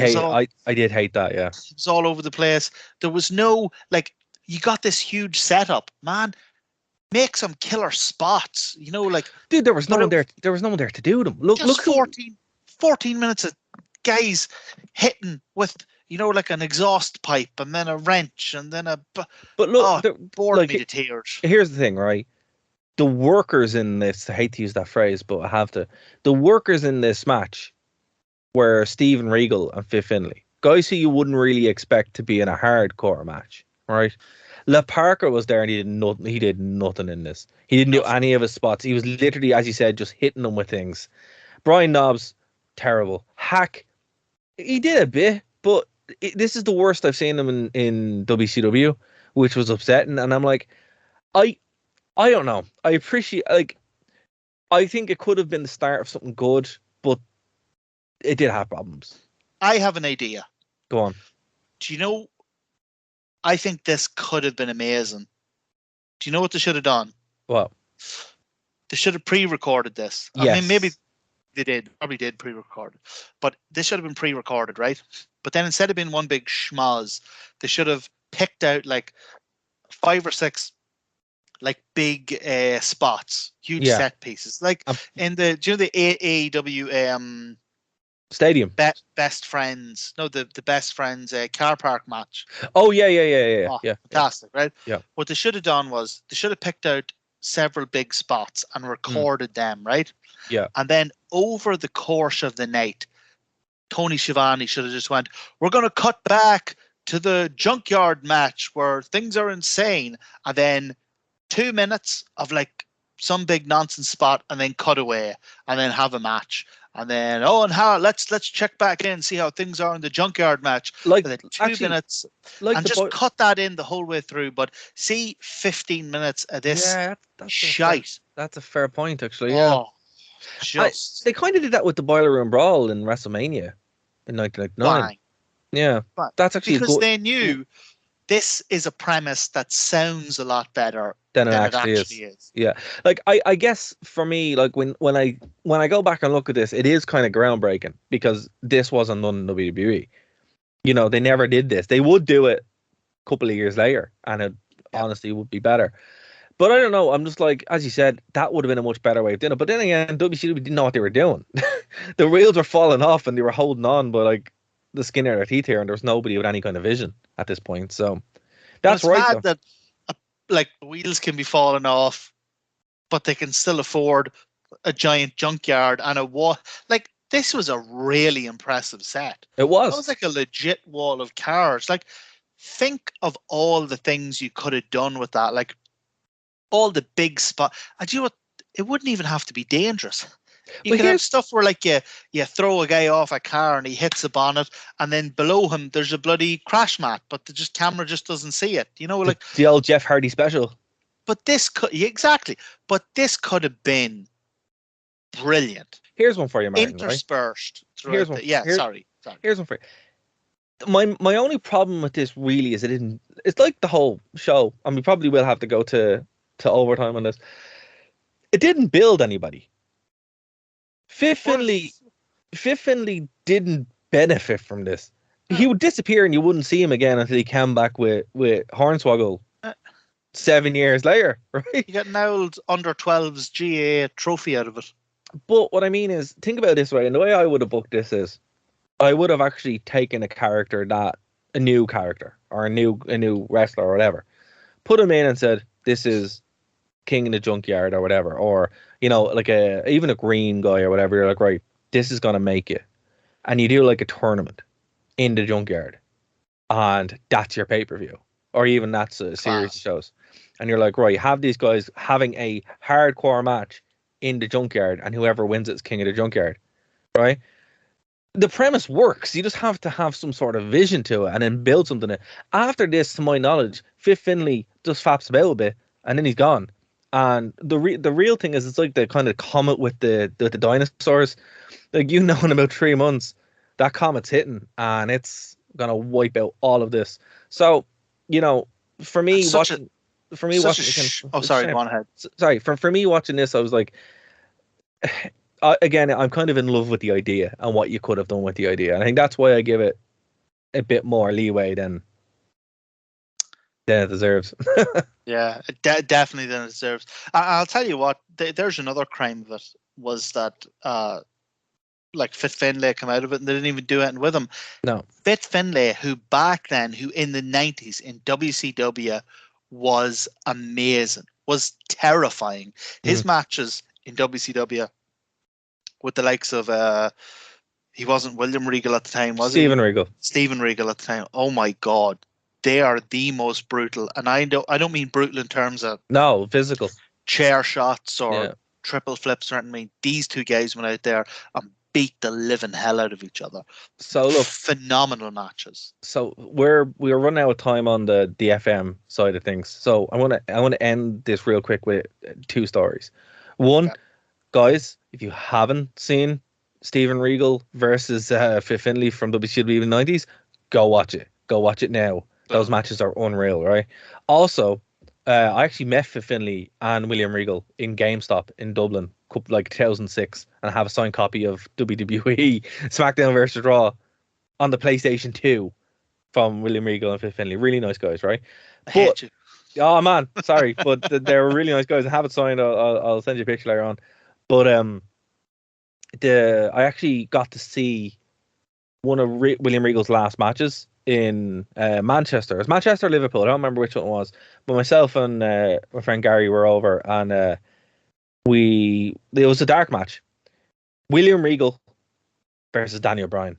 I did hate that. Yeah. it was all over the place. There was no, like, you got this huge setup, man. Make some killer spots, like, Dude, there was no But one there. There was no one there to do them. Look, just look. 14 minutes of guys hitting with, like an exhaust pipe and then a wrench and then But look, bored like, me to tears. here's the thing, right? The workers in this, I hate to use that phrase, but I have to. The workers in this match were Steven Regal and Fit Finlay, guys who you wouldn't really expect to be in a hardcore match, right? Le Parker was there and he did nothing. He did nothing in this. He didn't do any of his spots. He was literally, as you said, just hitting them with things. Brian Knobbs, terrible. Hack, he did a bit, but this is the worst I've seen him in WCW, which was upsetting. And I'm like, I don't know. I appreciate, like, I think it could have been the start of something good, but it did have problems. I have an idea. Go on. Do you know? I think this could have been amazing. Do you know what they should have done? Well, They should have pre-recorded this. I yes. mean, maybe they did. Probably did pre-record it. But this should have been pre-recorded, right? But then instead of being one big schmoz, they should have picked out like 5 or 6 like big spots, huge set pieces. Like in the, do you know the AEW Stadium. Best Friends? No, the Best Friends car park match. Oh yeah. Yeah. Fantastic, right? Yeah. What they should have done was they should have picked out several big spots and recorded them, right? Yeah. And then over the course of the night, Tony Schiavone should have just went, we're going to cut back to the junkyard match where things are insane. And then 2 minutes of like some big nonsense spot and then cut away and then have a match. And then, let's check back in, see how things are in the junkyard match. Like, and then 2 minutes, like, and just cut that in the whole way through. But see 15 minutes of this shite. That's a fair point, actually. Yeah. They kind of did that with the Boiler Room Brawl in WrestleMania in 1999. Why? Yeah, that's actually because they knew this is a premise that sounds a lot better than it actually is. Yeah, like I guess for me, like when I go back and look at this, it is kind of groundbreaking because this wasn't done in WWE. They never did this. They would do it a couple of years later, and it honestly would be better. But I don't know. I'm just like, as you said, that would have been a much better way of doing it. But then again, WCW didn't know what they were doing. The wheels were falling off, and they were holding on, but like the skin of their teeth here, and there was nobody with any kind of vision at this point. So that's right. It's mad that like the wheels can be falling off, but they can still afford a giant junkyard and a wall. Like this was a really impressive set. It was. It was like a legit wall of cars. Like think of all the things you could have done with that. Like all the big spot. And you know what? It wouldn't even have to be dangerous. You can have stuff where like you throw a guy off a car and he hits the bonnet, and then below him there's a bloody crash mat, but the camera just doesn't see it. Like the old Jeff Hardy special. But this could exactly. But this could have been brilliant. Here's one for you, Martin. Interspersed. Right? Here's one. Sorry. Here's one for you. My only problem with this really is it's like the whole show, and we probably will have to go to overtime on this. It didn't build anybody. Fit Finlay didn't benefit from this. He would disappear and you wouldn't see him again until he came back with Hornswoggle 7 years later, right? You got an old under 12s GA trophy out of it. But what I mean is, think about it this way, and the way I would have booked this is, I would have actually taken a character that a new character or a new wrestler or whatever, put him in and said, this is King in the Junkyard or whatever, or, you know, like even a green guy or whatever, you're like, right, this is going to make it. And you do like a tournament in the Junkyard, and that's your pay-per-view, or even that's a series of shows. And you're like, right, have these guys having a hardcore match in the Junkyard, and whoever wins it's King of the Junkyard, right? The premise works. You just have to have some sort of vision to it and then build something. After this, to my knowledge, Fit Finlay just faps about a bit and then he's gone. And the real thing is, it's like the kind of comet with the dinosaurs. Like, you know, in about 3 months, that comet's hitting and it's gonna wipe out all of this. So, you know, for me watching, go on ahead. Sorry, for me watching this, I was like, again, I'm kind of in love with the idea and what you could have done with the idea. And I think that's why I give it a bit more leeway than it deserves. Yeah, definitely than it deserves. I'll tell you what, there's another crime of it, was that like Fit Finlay come out of it and they didn't even do anything with him. No. Fit Finlay, who in the 90s in WCW was amazing, was terrifying. His matches in WCW with the likes of he wasn't William Regal at the time, was Steven he? Regal. Steven Regal at the time. Oh my God. They are the most brutal. And I don't mean brutal in terms of physical chair shots or triple flips or anything. I mean, these two guys went out there and beat the living hell out of each other. So look, phenomenal matches. So we're running out of time on the FM side of things. So I want to end this real quick with 2 stories. One, guys, if you haven't seen Steven Regal versus Fit Finlay from WCW in the 90s, go watch it. Go watch it now. Those matches are unreal, right? Also, I actually met Fit Finlay and William Regal in GameStop in Dublin, like 2006, and I have a signed copy of WWE SmackDown vs. Raw on the PlayStation 2 from William Regal and Fit Finlay. Really nice guys, right? I hate you. Oh man, sorry, but they're really nice guys. I have it signed. I'll send you a picture later on. But I actually got to see one of William Regal's last matches in Manchester. It was Manchester or Liverpool. I don't remember which one it was. But myself and my friend Gary were over, and it was a dark match. William Regal versus Daniel Bryan.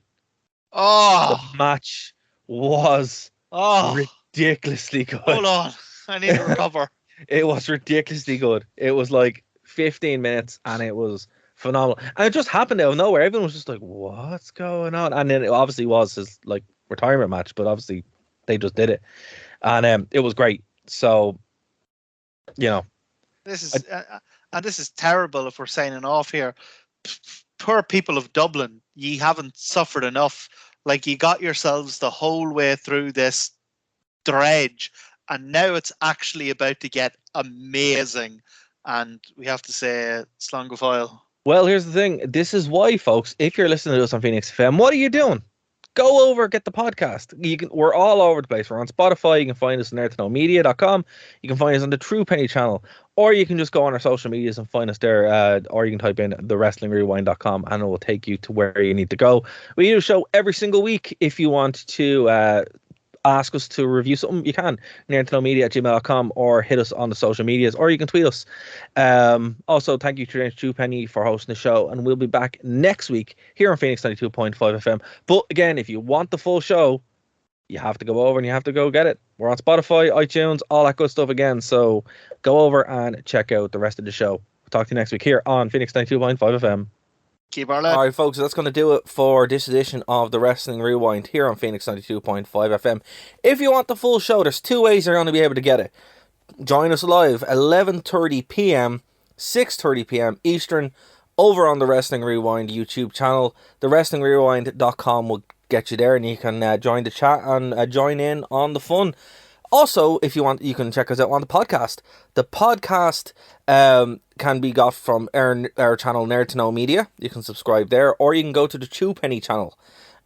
Oh, the match was ridiculously good. Hold on, I need to recover. It was ridiculously good. It was like 15 minutes, and it was phenomenal. And it just happened out of nowhere. Everyone was just like, "What's going on?" And then it obviously was his like retirement match, but obviously they just did it, and it was great. So, you know, this is terrible if we're signing off here. Poor people of Dublin, ye haven't suffered enough. Like, you got yourselves the whole way through this dredge, and now it's actually about to get amazing. And we have to say, slán go fóill. Well, here's the thing. This is why, folks, if you're listening to us on Phoenix FM, what are you doing? Go over, get the podcast. We're all over the place. We're on Spotify. You can find us on nerdtoknowmedia.com. You can find us on the True Penny channel, or you can just go on our social medias and find us there, or you can type in thewrestlingrewind.com and it will take you to where you need to go. We do a show every single week. If you want to ask us to review something, you can. nerdtoknowmedia@gmail.com, or hit us on the social medias, or you can tweet us. Also, thank you to True Penny for hosting the show, and we'll be back next week here on Phoenix 92.5 FM. But again, if you want the full show, you have to go over and you have to go get it. We're on Spotify, iTunes, all that good stuff again. So go over and check out the rest of the show. We'll talk to you next week here on Phoenix 92.5 FM. Keep our love. All right, folks, that's going to do it for this edition of the Wrestling Rewind here on Phoenix 92.5 FM. If you want the full show, there's 2 ways you're going to be able to get it. Join us live, 11:30 p.m., 6:30 p.m. Eastern, over on the Wrestling Rewind YouTube channel. TheWrestlingRewind.com will get you there, and you can join the chat and join in on the fun. Also, if you want, you can check us out on the podcast. The podcast can be got from our channel, Nerd to Know Media. You can subscribe there, or you can go to the True Penny channel,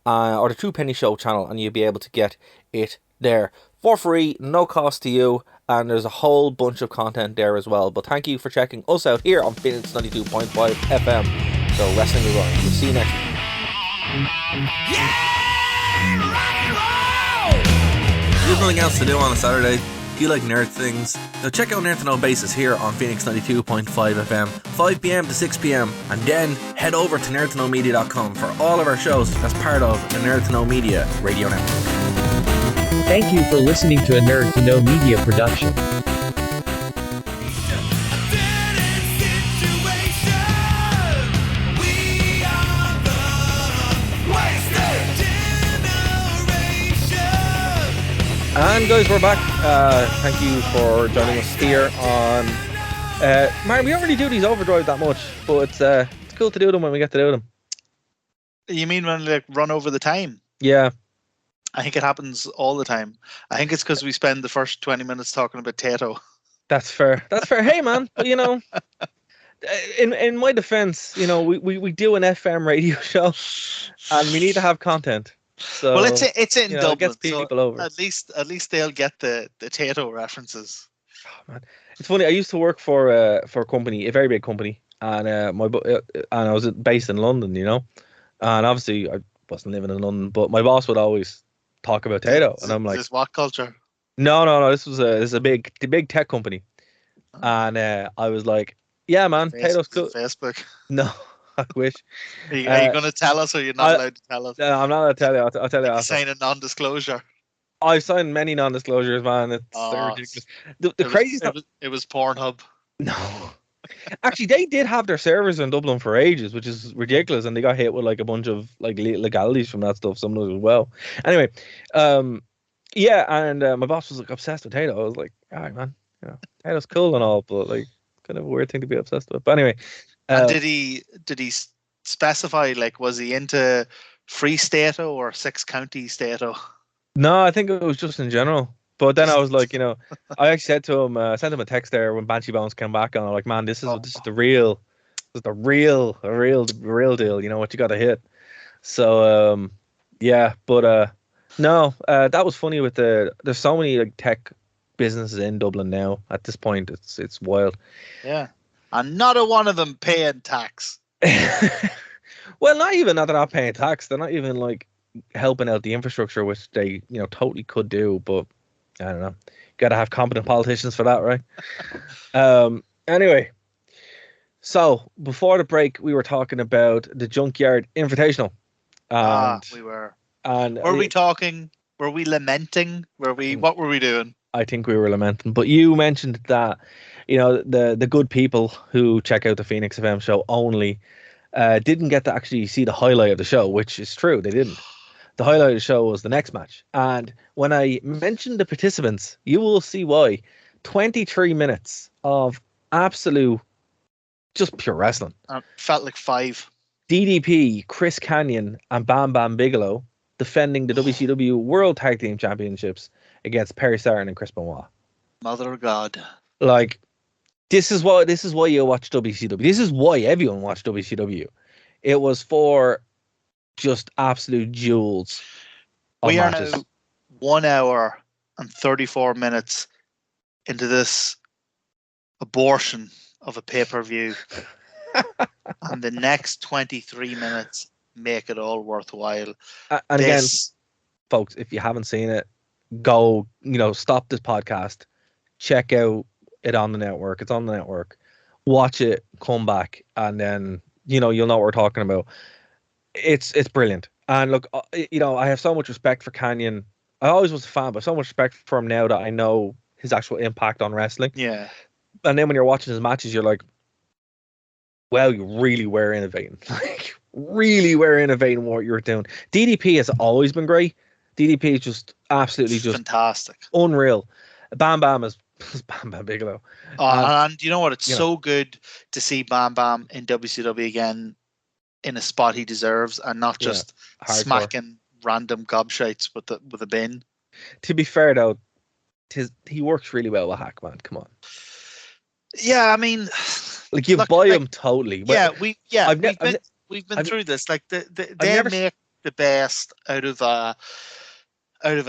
or the True Penny Show channel, and you'll be able to get it there for free, no cost to you, and there's a whole bunch of content there as well. But thank you for checking us out here on Phoenix 92.5 FM. So, Wrestling Rewind. We'll see you next week. Yeah! Rock and roll! have nothing else to do on a Saturday, do you like nerd things? Now check out Nerd to Know Basis here on Phoenix 92.5 FM, 5 p.m. to 6 p.m. And then head over to nerdtoknowmedia.com for all of our shows as part of the Nerd to Know Media Radio Network. Thank you for listening to a Nerd to Know Media production. And guys, we're back. Thank you for joining us here on. Martin, we don't really do these overdrive that much, but it's cool to do them when we get to do them. You mean when they run over the time? Yeah. I think it happens all the time. I think it's because we spend the first 20 minutes talking about Tato. That's fair. That's fair. Hey, man, but in my defense, we do an FM radio show, and we need to have content. So, well, it's in Dublin. It gets people so over. At least they'll get the Tato references. Oh, man. It's funny. I used to work for a company, a very big company, and and I was based in London, and obviously I wasn't living in London, but my boss would always talk about Tato, and I'm like, "Is this what culture?" No. This is a big tech company, and I was like, "Yeah, man, Tato's cool." Facebook. No. I wish. Are you going to tell us, or you're not allowed to tell us? No, I'm not allowed to tell you. I'll tell you after. Sign a non-disclosure. I've signed many non-disclosures, man. It's ridiculous. The crazy stuff. It was Pornhub. No. Actually, they did have their servers in Dublin for ages, which is ridiculous, and they got hit with like a bunch of like legalities from that stuff. Some of it as well. Anyway, yeah, and my boss was like obsessed with Tato. I was like, all right, man, Tato's cool and all, but like kind of a weird thing to be obsessed with. But anyway. And did he specify, like, was he into free Stato or 6-county Stato? No, I think it was just in general. But then I was like, I actually said to him, sent him a text there when Banshee Bones came back, and I'm like, man, this is the real deal. What you got to hit. So yeah, but no, that was funny with there's so many like tech businesses in Dublin now. At this point, it's wild. Yeah. And not a one of them paying tax. Well, not even that they're not paying tax. They're not even like helping out the infrastructure, which they totally could do. But I don't know. Got to have competent politicians for that, right? Anyway, so before the break, we were talking about the Junkyard Invitational. We were. And were we talking? Were we lamenting? What were we doing? I think we were lamenting. But you mentioned that. The good people who check out the Phoenix FM show only didn't get to actually see the highlight of the show, which is true. They didn't. The highlight of the show was the next match. And when I mentioned the participants, you will see why. 23 minutes of absolute, just pure wrestling. Felt like 5. DDP, Chris Kanyon, and Bam Bam Bigelow defending the WCW World Tag Team Championships against Perry Saturn and Chris Benoit. Mother of God. Like, this is why you watch WCW. This is why everyone watched WCW. It was for just absolute jewels. We are now 1 hour and 34 minutes into this abortion of a pay-per-view. And the next 23 minutes make it all worthwhile. And again, folks, if you haven't seen it, go, stop this podcast, check out it on the network. It's on the network. Watch it, come back, and then you'll know what we're talking about. It's brilliant. And look, I have so much respect for Kanyon. I always was a fan, but so much respect for him now that I know his actual impact on wrestling. Yeah. And then when you're watching his matches, you're like, well, you really were innovating. Like, really were innovating what you were doing. DDP has always been great. DDP is just absolutely just fantastic, unreal. Bam Bam is Bam Bam Bigelow. And you know what? It's so good to see Bam Bam in WCW again in a spot he deserves, and not just smacking random gobshites with a bin. To be fair though, he works really well with Hack, man. Come on. Yeah, I mean, like you buy him totally. Yeah, we've been through this. Like they make the best out of a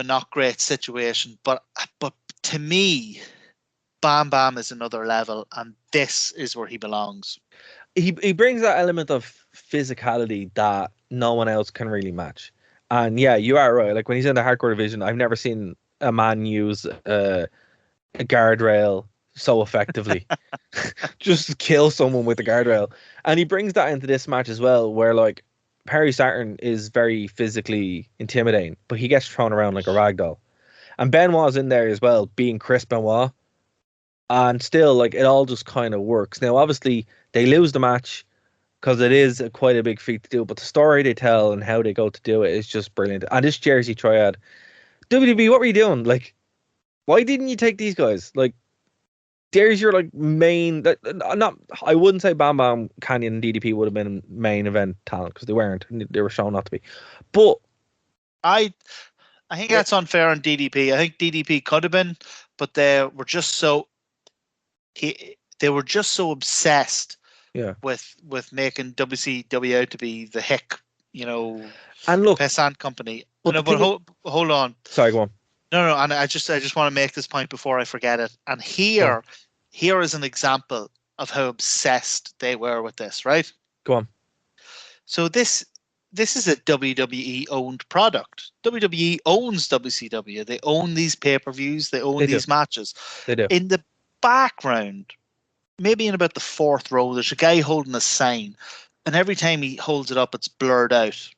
not great situation, but to me, Bam Bam is another level, and this is where he belongs. He brings that element of physicality that no one else can really match. And yeah, you are right. Like when he's in the hardcore division, I've never seen a man use a guardrail so effectively. Just kill someone with the guardrail. And he brings that into this match as well, where like Perry Saturn is very physically intimidating, but he gets thrown around like a rag doll. And Benoit's in there as well, being Chris Benoit. And still, like, it all just kind of works. Now, obviously, they lose the match because it is quite a big feat to do, but the story they tell and how they go to do it is just brilliant. And this Jersey triad, WWE, what were you doing? Like, why didn't you take these guys? Like, there's your like main. Not, I wouldn't say Bam Bam, Canyon, and DDP would have been main event talent because they weren't. They were shown not to be. But I think that's unfair on DDP. I think DDP could have been, but they were just so obsessed with making WCW out to be the hick, and look, peasant company. But No, but hold on. Sorry, go on. No, and I just want to make this point before I forget it. And here is an example of how obsessed they were with this, right? Go on. So this is a WWE owned product. WWE owns WCW. They own these pay-per-views. They own these matches. They do. In the background, maybe in about the fourth row, there's a guy holding a sign, and every time he holds it up, it's blurred out.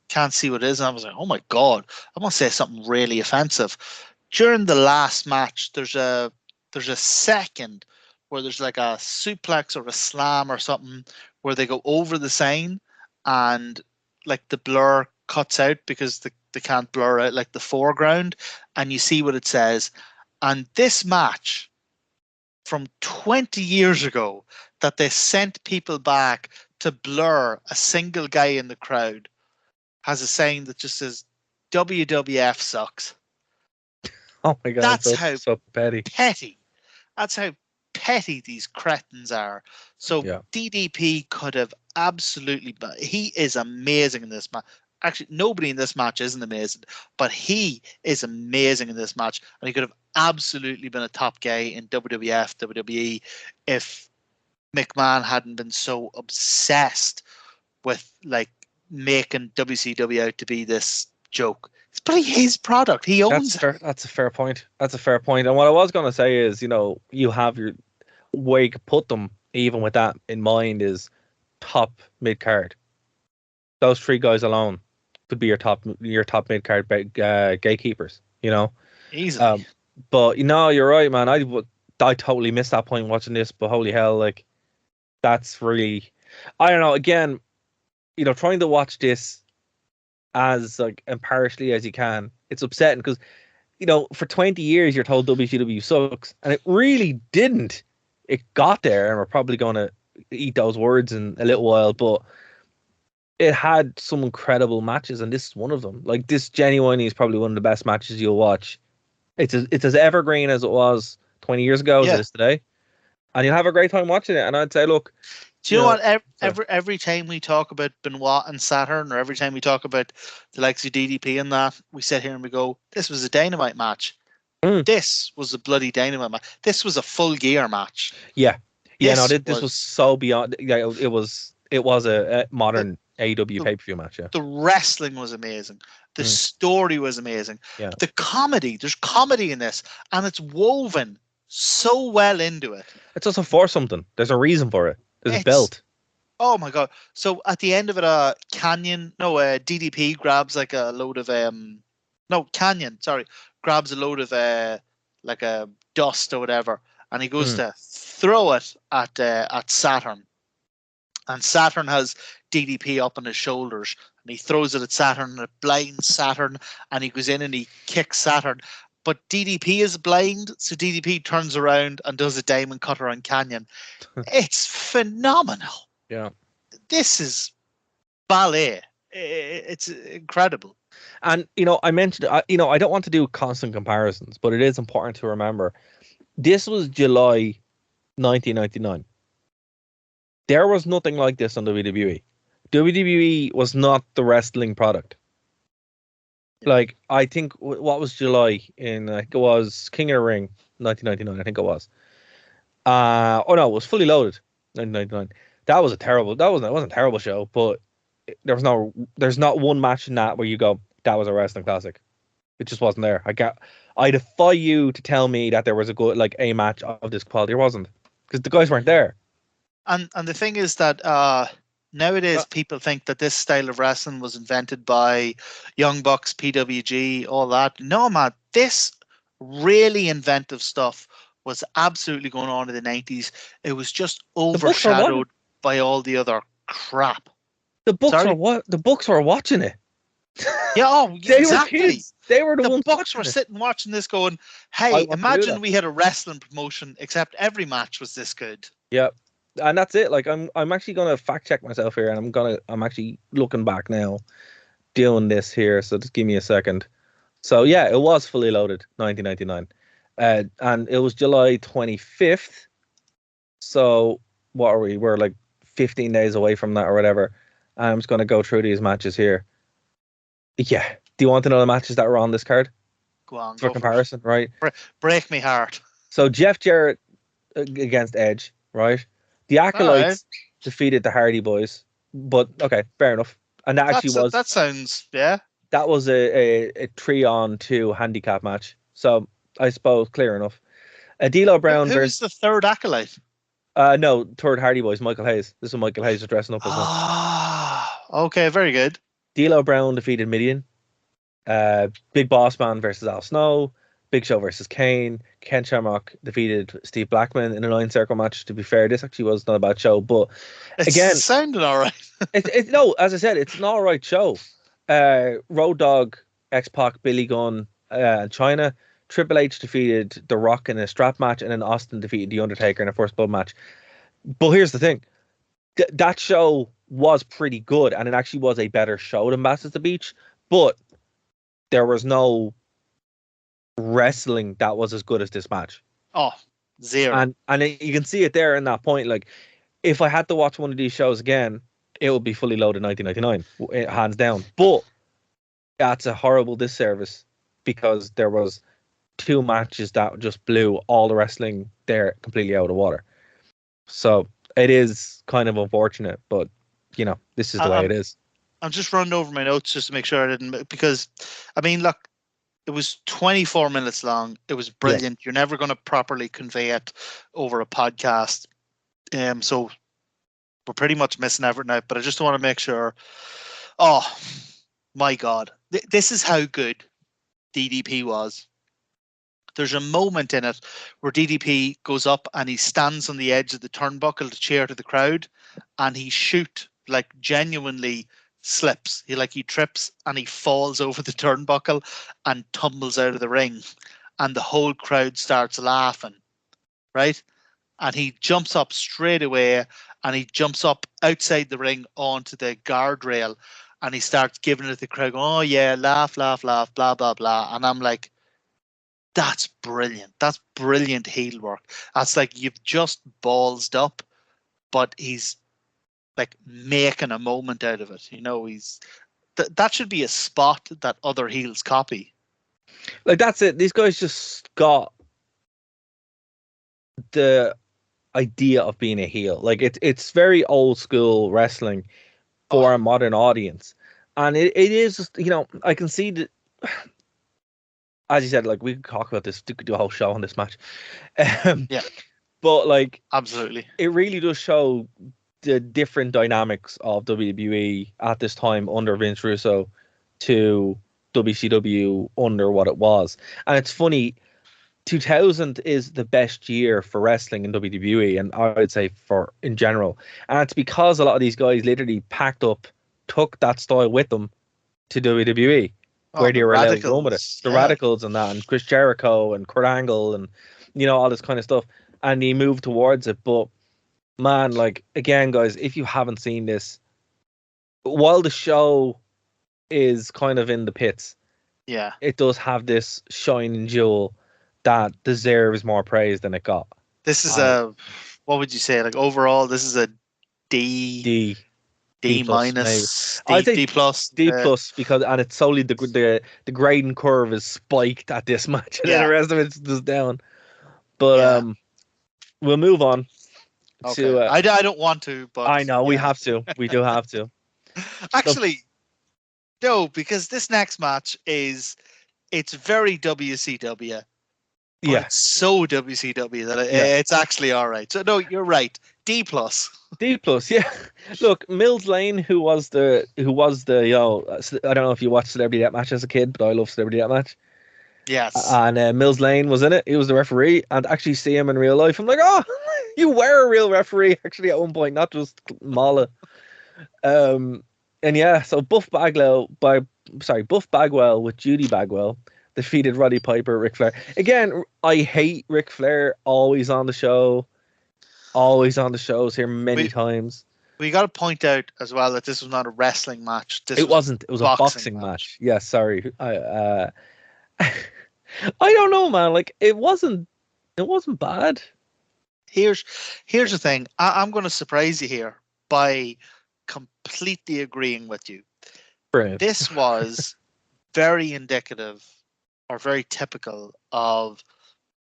Can't see what it is. And I was like, oh my God, I'm going to say something really offensive. During the last match, there's a second where there's like a suplex or a slam or something where they go over the sign and like the blur cuts out because they can't blur out like the foreground, and you see what it says. And this match from 20 years ago that they sent people back to blur a single guy in the crowd has a saying that just says WWF sucks. Oh my God, that's how so petty. That's how petty these cretins are. So DDP could have absolutely, he is amazing in this match. Actually, nobody in this match isn't amazing, but he is amazing in this match, and he could have absolutely been a top guy in WWF, WWE if McMahon hadn't been so obsessed with like making WCW out to be this joke. It's pretty his product. He owns it. That's a fair point. That's a fair point. And what I was going to say is, you have your way to put them, even with that in mind, is top mid card. Those three guys alone could be your top mid card gatekeepers. Easily. But you're right, man. I totally missed that point watching this. But holy hell, like that's really, I don't know. Again, trying to watch this as like impartially as you can, it's upsetting because, for 20 years you're told WCW sucks, and it really didn't. It got there, and we're probably going to eat those words in a little while, but it had some incredible matches, and this is one of them. Like, this genuinely is probably one of the best matches you'll watch. It's as evergreen as it was 20 years ago as it is today, and you'll have a great time watching it. And I'd say, look, do you know what? Every time we talk about Benoit and Saturn, or every time we talk about the likes of DDP and that, we sit here and we go, this was a Dynamite match. This was a bloody Dynamite match. This was a Full Gear match. Yeah. This was so beyond. Yeah, it was a modern AEW pay-per-view match. Yeah. The wrestling was amazing. The story was amazing. Yeah. The comedy. There's comedy in this, and it's woven so well into it. It's also for something. There's a reason for it. There's a belt. Oh my God. So at the end of it, DDP grabs like a load of grabs a load of like a dust or whatever, and he goes to throw it at Saturn. And Saturn has DDP up on his shoulders, and he throws it at Saturn, and it blinds Saturn, and he goes in and he kicks Saturn. But DDP is blind, so DDP turns around and does a diamond cutter on Canyon. It's phenomenal. Yeah. This is ballet. It's incredible. And, I mentioned, I don't want to do constant comparisons, but it is important to remember. This was July 1999. There was nothing like this on WWE. WWE was not the wrestling product. Like, I think, what was July in, it was King of the Ring, 1999, I think it was. It was Fully Loaded, 1999. That wasn't a terrible show, but there's not one match in that where you go, that was a wrestling classic. It just wasn't there. I defy you to tell me that there was a match of this quality. There wasn't, because the guys weren't there. And the thing is that nowadays people think that this style of wrestling was invented by Young Bucks, PWG, all that. No, man, this really inventive stuff was absolutely going on in the 90s. It was just overshadowed by all the other crap. The Bucks were watching it. Yeah, exactly. Were kids. They were the ones Bucks were sitting watching this going, hey, imagine we had a wrestling promotion except every match was this good. Yeah. And that's it. Like I'm actually gonna fact check myself here, and I'm actually looking back now, doing this here. So just give me a second. So yeah, it was Fully Loaded, 1999, and it was July 25th. So what are we? We're like 15 days away from that or whatever. I'm just gonna go through these matches here. Yeah. Do you want to know the matches that were on this card? Go on. For comparison, right? Break me heart. So Jeff Jarrett against Edge, right? The Acolytes defeated the Hardy Boys, but okay, fair enough. And that sounds, yeah. That was a 3-on-2 handicap match. So I suppose clear enough. D'Lo Brown Who was the third Acolyte? No, third Hardy Boys, Michael Hayes. This is Michael Hayes was dressing up as well. Ah, okay, very good. D'Lo Brown defeated Mideon. Big Boss Man versus Al Snow. Big Show versus Kane. Ken Shamrock defeated Steve Blackman in a 9-circle match. To be fair, this actually was not a bad show, but again, it sounded all right. No, as I said, it's an all right show. Road Dogg, X-Pac, Billy Gunn, China. Triple H defeated The Rock in a strap match, and then Austin defeated The Undertaker in a first blood match. But here's the thing. That show was pretty good, and it actually was a better show than Bash at the Beach, but there was no wrestling that was as good as this match. Oh, zero. And you can see it there in that point. Like, if I had to watch one of these shows again, it would be Fully Loaded 1999, hands down. But that's a horrible disservice, because there was 2 matches that just blew all the wrestling there completely out of the water. So it is kind of unfortunate, but this is the way it is. I'm just running over my notes just to make sure I didn't, because I mean, look, it was 24 minutes long. It was brilliant. Yeah. You're never going to properly convey it over a podcast. So we're pretty much missing everything out, but I just want to make sure. Oh my God. This is how good DDP was. There's a moment in it where DDP goes up and he stands on the edge of the turnbuckle to cheer to the crowd, and he genuinely slips. He trips and he falls over the turnbuckle and tumbles out of the ring, and the whole crowd starts laughing, right? And he jumps up straight away, and he jumps up outside the ring onto the guardrail, and he starts giving it to the crowd, oh yeah, laugh, laugh, laugh, blah, blah, blah. And I'm like, that's brilliant. That's brilliant heel work. That's like, you've just ballsed up, but he's like making a moment out of it. He's that should be a spot that other heels copy. Like, that's it. These guys just got the idea of being a heel. Like, it's very old school wrestling for a modern audience, and it is just, I can see that. As you said, like, we could talk about this, do a whole show on this match. Yeah. But, like, absolutely, it really does show the different dynamics of WWE at this time under Vince Russo to WCW under what it was. And it's funny, 2000 is the best year for wrestling in WWE, and I would say for in general. And it's because a lot of these guys literally packed up, took that style with them to WWE. Where they were allowed to go with it. The Radicals and that, and Chris Jericho and Kurt Angle and, all this kind of stuff. And he moved towards it. But, man, like, again, guys, if you haven't seen this, while the show is kind of in the pits, yeah, it does have this shining jewel that deserves more praise than it got. This is what would you say? Like, overall, this is a D minus, D plus, because, and it's solely the grading curve is spiked at this match, and then the rest of it's just down. But we'll move on. Okay. To. I don't want to, but I know we have to. We do have to. Actually, no, because this next match is it's very WCW. But Yeah. it's so WCW that Yeah. it's actually all right. So no, you're right. D plus. D plus, yeah. Look, Mills Lane, who was the I don't know if you watched Celebrity Deathmatch as a kid, but I love Celebrity Deathmatch. Yes. And Mills Lane was in it. He was the referee, and to actually see him in real life, I'm like, oh, you were a real referee actually at one point, not just Mala. And yeah, so Buff Bagwell with Judy Bagwell defeated Roddy Piper, Ric Flair. Again, I hate Ric Flair, always on the shows here many times. We got to point out as well that this was not a wrestling match. It wasn't. It was a boxing match. Yeah, sorry. I don't know, man. Like it wasn't bad. Here's the thing. I'm going to surprise you here by completely agreeing with you. Brilliant. This was very indicative or very typical of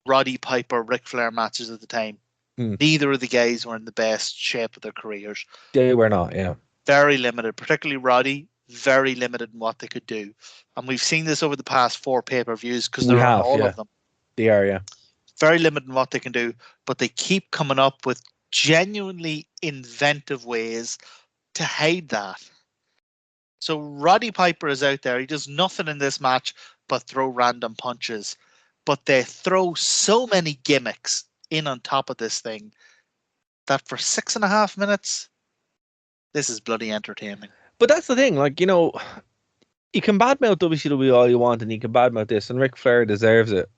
Roddy Piper, Ric Flair matches at the time. Neither of the guys were in the best shape of their careers. They were not, yeah. Very limited, particularly Roddy, very limited in what they could do. And we've seen this over the past 4 pay-per-views because there are all of them. They are, yeah. Very limited in what they can do, but they keep coming up with genuinely inventive ways to hide that. So Roddy Piper is out there. He does nothing in this match but throw random punches. But they throw so many gimmicks in on top of this thing that for 6.5 minutes, this is bloody entertaining. But that's the thing, like, you know, you can badmouth WCW all you want, and you can badmouth this, and Ric Flair deserves it.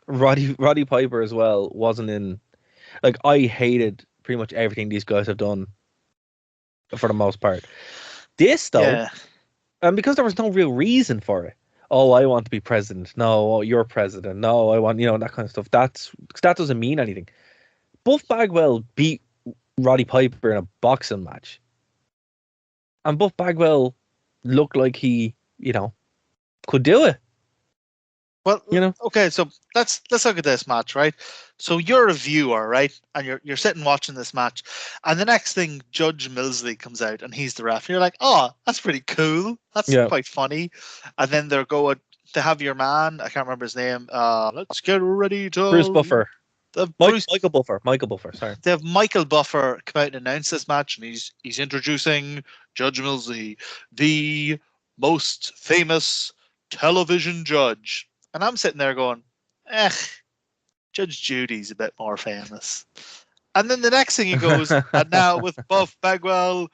Roddy Piper as well wasn't in. Like, I hated pretty much everything these guys have done for the most part. This though, and because there was no real reason for it. Oh, I want to be president. No, oh, you're president. No, I want, that kind of stuff. That doesn't mean anything. Buff Bagwell beat Roddy Piper in a boxing match. And Buff Bagwell looked like he, could do it. Well, okay, so let's look at this match, right? So you're a viewer, right? And you're sitting watching this match, and the next thing, Judge Millsley comes out, and he's the ref. And you're like, oh, that's pretty cool. That's quite funny. And then they're going to have your man. I can't remember his name. Let's get ready to Bruce Buffer. Michael Buffer. Sorry. They have Michael Buffer come out and announce this match, and he's introducing Judge Millsley, the most famous television judge. And I'm sitting there going, Judge Judy's a bit more famous. And then the next thing he goes, and now with Buff Bagwell,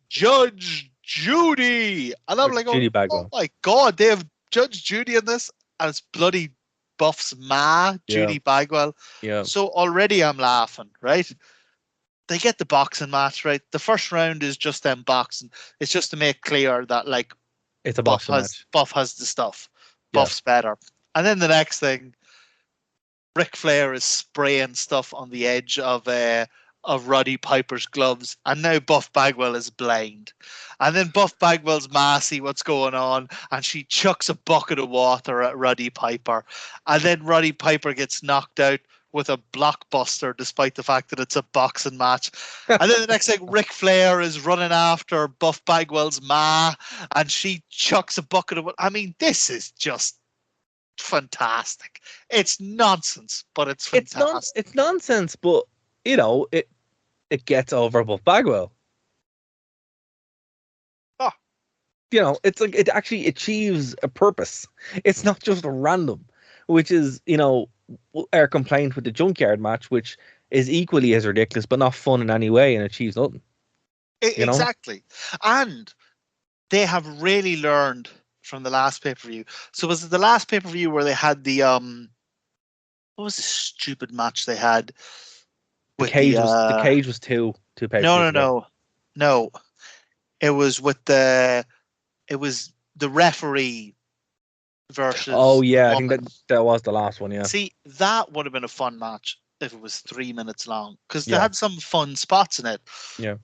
Judge Judy. And I'm like, oh my God, they have Judge Judy in this, and it's bloody Buff's ma, Judy Bagwell. Yeah. So already I'm laughing, right? They get the boxing match, right? The first round is just them boxing. It's just to make clear that, like, it's a boxing match. Buff has the stuff. Buff's better. And then the next thing, Ric Flair is spraying stuff on the edge of Roddy Piper's gloves, and now Buff Bagwell is blind. And then Buff Bagwell's ma see what's going on, and she chucks a bucket of water at Roddy Piper. And then Roddy Piper gets knocked out with a blockbuster, despite the fact that it's a boxing match. And then the next thing, Ric Flair is running after Buff Bagwell's ma, and she chucks a bucket of... I mean, this is just fantastic. It's nonsense, but it's fantastic. It's nonsense, but it gets over Buff Bagwell. Oh. It's like it actually achieves a purpose. It's not just random, which is our complaint with the Junkyard match, which is equally as ridiculous but not fun in any way and achieves nothing. Exactly. And they have really learned from the last pay-per-view. So was it the last pay-per-view where they had the what was the stupid match they had? The cage was two pay-per-views. No. It was the referee versus. Oh yeah, I think that was the last one. Yeah. See, that would have been a fun match if it was 3 minutes long, because they had some fun spots in it. Yeah.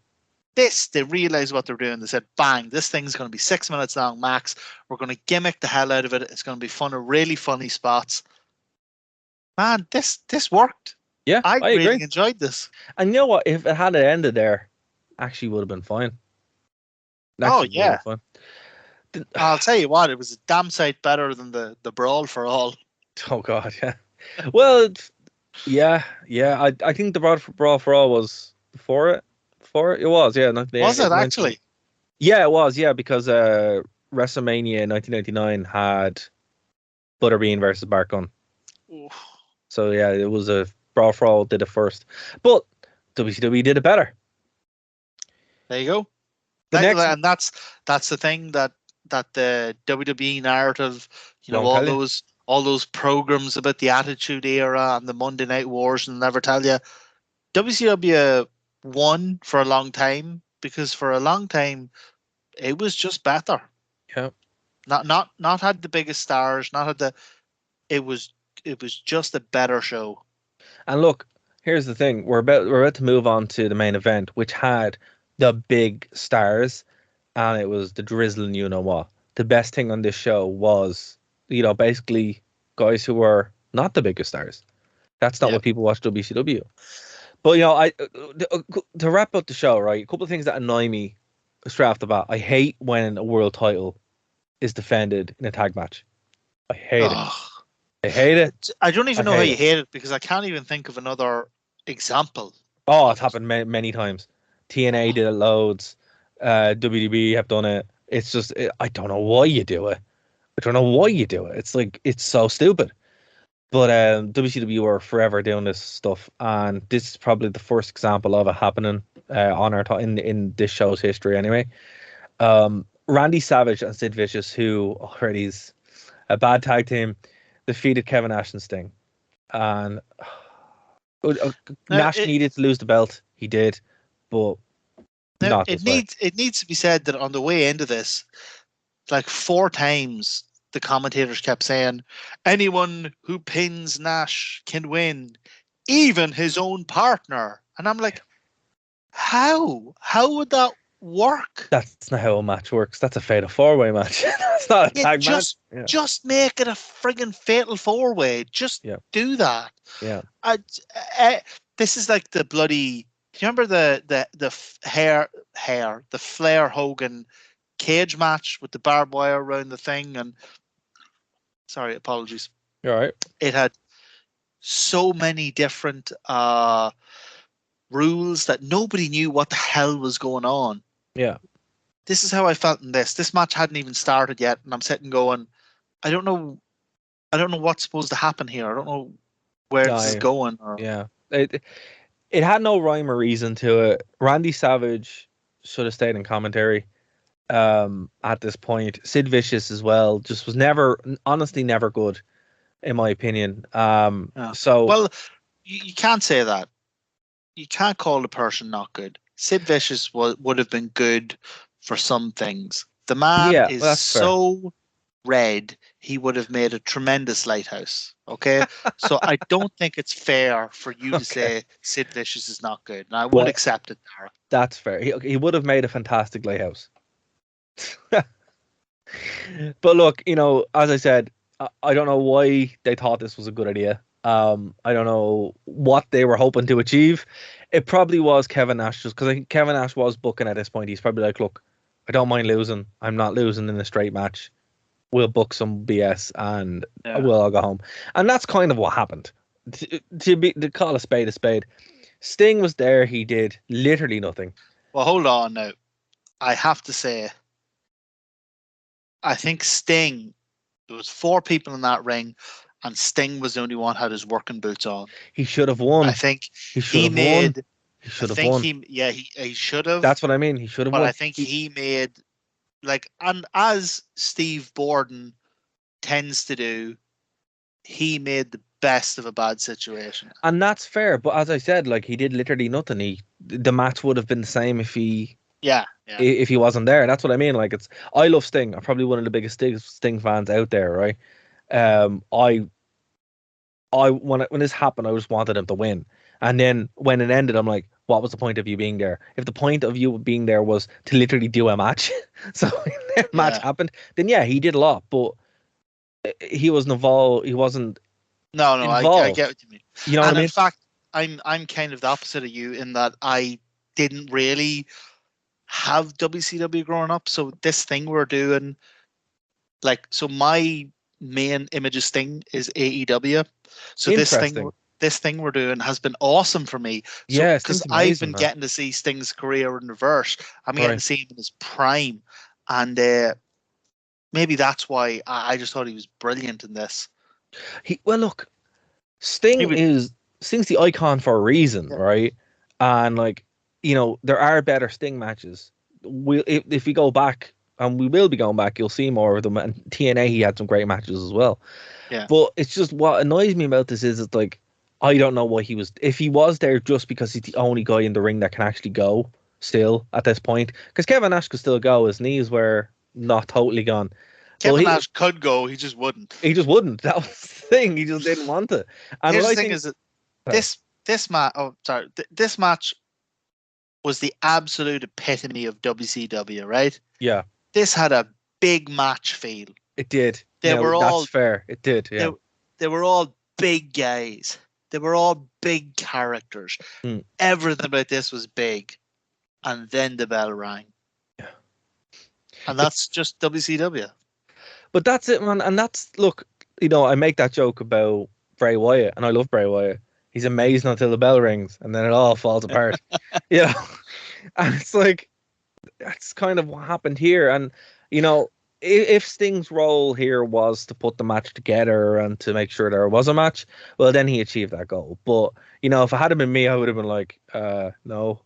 They realized what they're doing. They said, bang, this thing's going to be 6 minutes long max. We're going to gimmick the hell out of it. It's going to be fun of really funny spots. Man, this worked. Yeah, I really agree. enjoyed this. And you know what? If it had ended there, actually would have been fine. Oh, yeah. Fine. I'll tell you what, it was a damn sight better than the Brawl for All. Oh God, yeah. Well, yeah. I think the Brawl for All was before it. Before it was, yeah. Was it actually? Yeah, it was, yeah, because WrestleMania 1999 had Butterbean versus Bart Gunn. Oof. So yeah, it was a Brawl for All did it first, but WCW did it better. There you go. And that's the thing that the WWE narrative, all those programs about the Attitude Era and the Monday Night Wars, and never tell you, WCW won for a long time because for a long time it was just better. Yeah. Not had the biggest stars, not had the. It was just a better show. And look, here's the thing: we're about to move on to the main event, which had the big stars, and it was the drizzling. You know what? The best thing on this show was, basically guys who were not the biggest stars. That's not what people watch WCW. But to wrap up the show, right? A couple of things that annoy me straight off the bat. I hate when a world title is defended in a tag match. I hate it. I hate it. I don't even know how you hate it because I can't even think of another example. Oh, it's happened many times. TNA did it loads. WWE have done it. It's just, I don't know why you do it. It's like, it's so stupid. But WCW are forever doing this stuff, and this is probably the first example of it happening in this show's history anyway. Randy Savage and Sid Vicious, who already is a bad tag team, defeated Kevin Nash and Sting. And Nash needed to lose the belt. He did, but not this way. It needs to be said that on the way into this, like 4 times, the commentators kept saying, anyone who pins Nash can win, even his own partner. And I'm like, how? How would that work? That's not how a match works. That's a fatal 4-way match. That's not a tag match. Just make it a friggin' fatal 4-way. Just do that. Yeah. This is like the bloody. Do you remember the Flair Hogan cage match with the barbed wire around the thing? And sorry, apologies. You're all right. It had so many different rules that nobody knew what the hell was going on. Yeah. This is how I felt in this. This match hadn't even started yet, and I'm sitting going, I don't know what's supposed to happen here. I don't know where this is going. Yeah. It had no rhyme or reason to it. Randy Savage should have stayed in commentary at this point. Sid Vicious as well just was honestly never good, in my opinion. So well, you can't say that. You can't call the person not good. Sid Vicious would have been good for some things. The man is so red, he would have made a tremendous lighthouse. Okay? So I don't think it's fair for you to say Sid Vicious is not good. And I won't accept it, Dara. That's fair. He would have made a fantastic lighthouse. But look, as I said, I don't know why they thought this was a good idea. I don't know what they were hoping to achieve. It probably was Kevin Nash, just because I think Kevin Nash was booking at this point. He's probably like, look, I don't mind losing. I'm not losing in a straight match. We'll book some BS and we'll all go home. And that's kind of what happened. To call a spade a spade. Sting was there. He did literally nothing. Well, hold on now. I have to say, I think Sting, there was 4 people in that ring, and Sting was the only one who had his working boots on. He should have won. I think he should have won. He should have won. He should have. That's what I mean. He should have won. But I think he made, and as Steve Borden tends to do, he made the best of a bad situation. And that's fair. But as I said, he did literally nothing. The match would have been the same if he. Yeah. If he wasn't there. That's what I mean. I love Sting. I'm probably one of the biggest Sting fans out there, right? When this happened, I just wanted him to win. And then when it ended, I'm like, what was the point of you being there? If the point of you being there was to literally do a match, so if that match happened, then he did a lot, but he wasn't involved. He wasn't. No, I get what you mean. You know what I mean? In fact, I'm kind of the opposite of you in that I didn't really have WCW growing up. So this thing we're doing, like, so my main image of Sting is AEW. So Interesting. this thing we're doing has been awesome for me. So Yeah, because Sting's I've been amazing, man. getting to see Sting's career in reverse. I'm getting Right. to see him in his prime, and maybe that's why I just thought he was brilliant in this. Well, look, Sting's the icon for a reason, Yeah. right? And like, there are better Sting matches. If we go back, and we will be going back, you'll see more of them. And TNA, he had some great matches as well. Yeah. But it's just what annoys me about this is it's like, I don't know why if he was there just because he's the only guy in the ring that can actually go still at this point. Because Kevin Nash could still go, his knees were not totally gone. Kevin Nash could go, he just wouldn't. He just wouldn't. That was the thing. He just didn't want it. And Here's what the I thing think is that this match. Oh, sorry. This match was the absolute epitome of WCW, right? Yeah, This had a big match feel. it did. That's fair. It did. Yeah. They were all big guys. They were all big characters. Mm. Everything about this was big. And then the bell rang. Yeah. And that's just WCW. But that's it, man. And look, I make that joke about Bray Wyatt, and I love Bray Wyatt. He's amazing until the bell rings, and then it all falls apart. And it's like, that's kind of what happened here. And, if Sting's role here was to put the match together and to make sure there was a match, well, then he achieved that goal. But, if it had been me, I would have been like, no.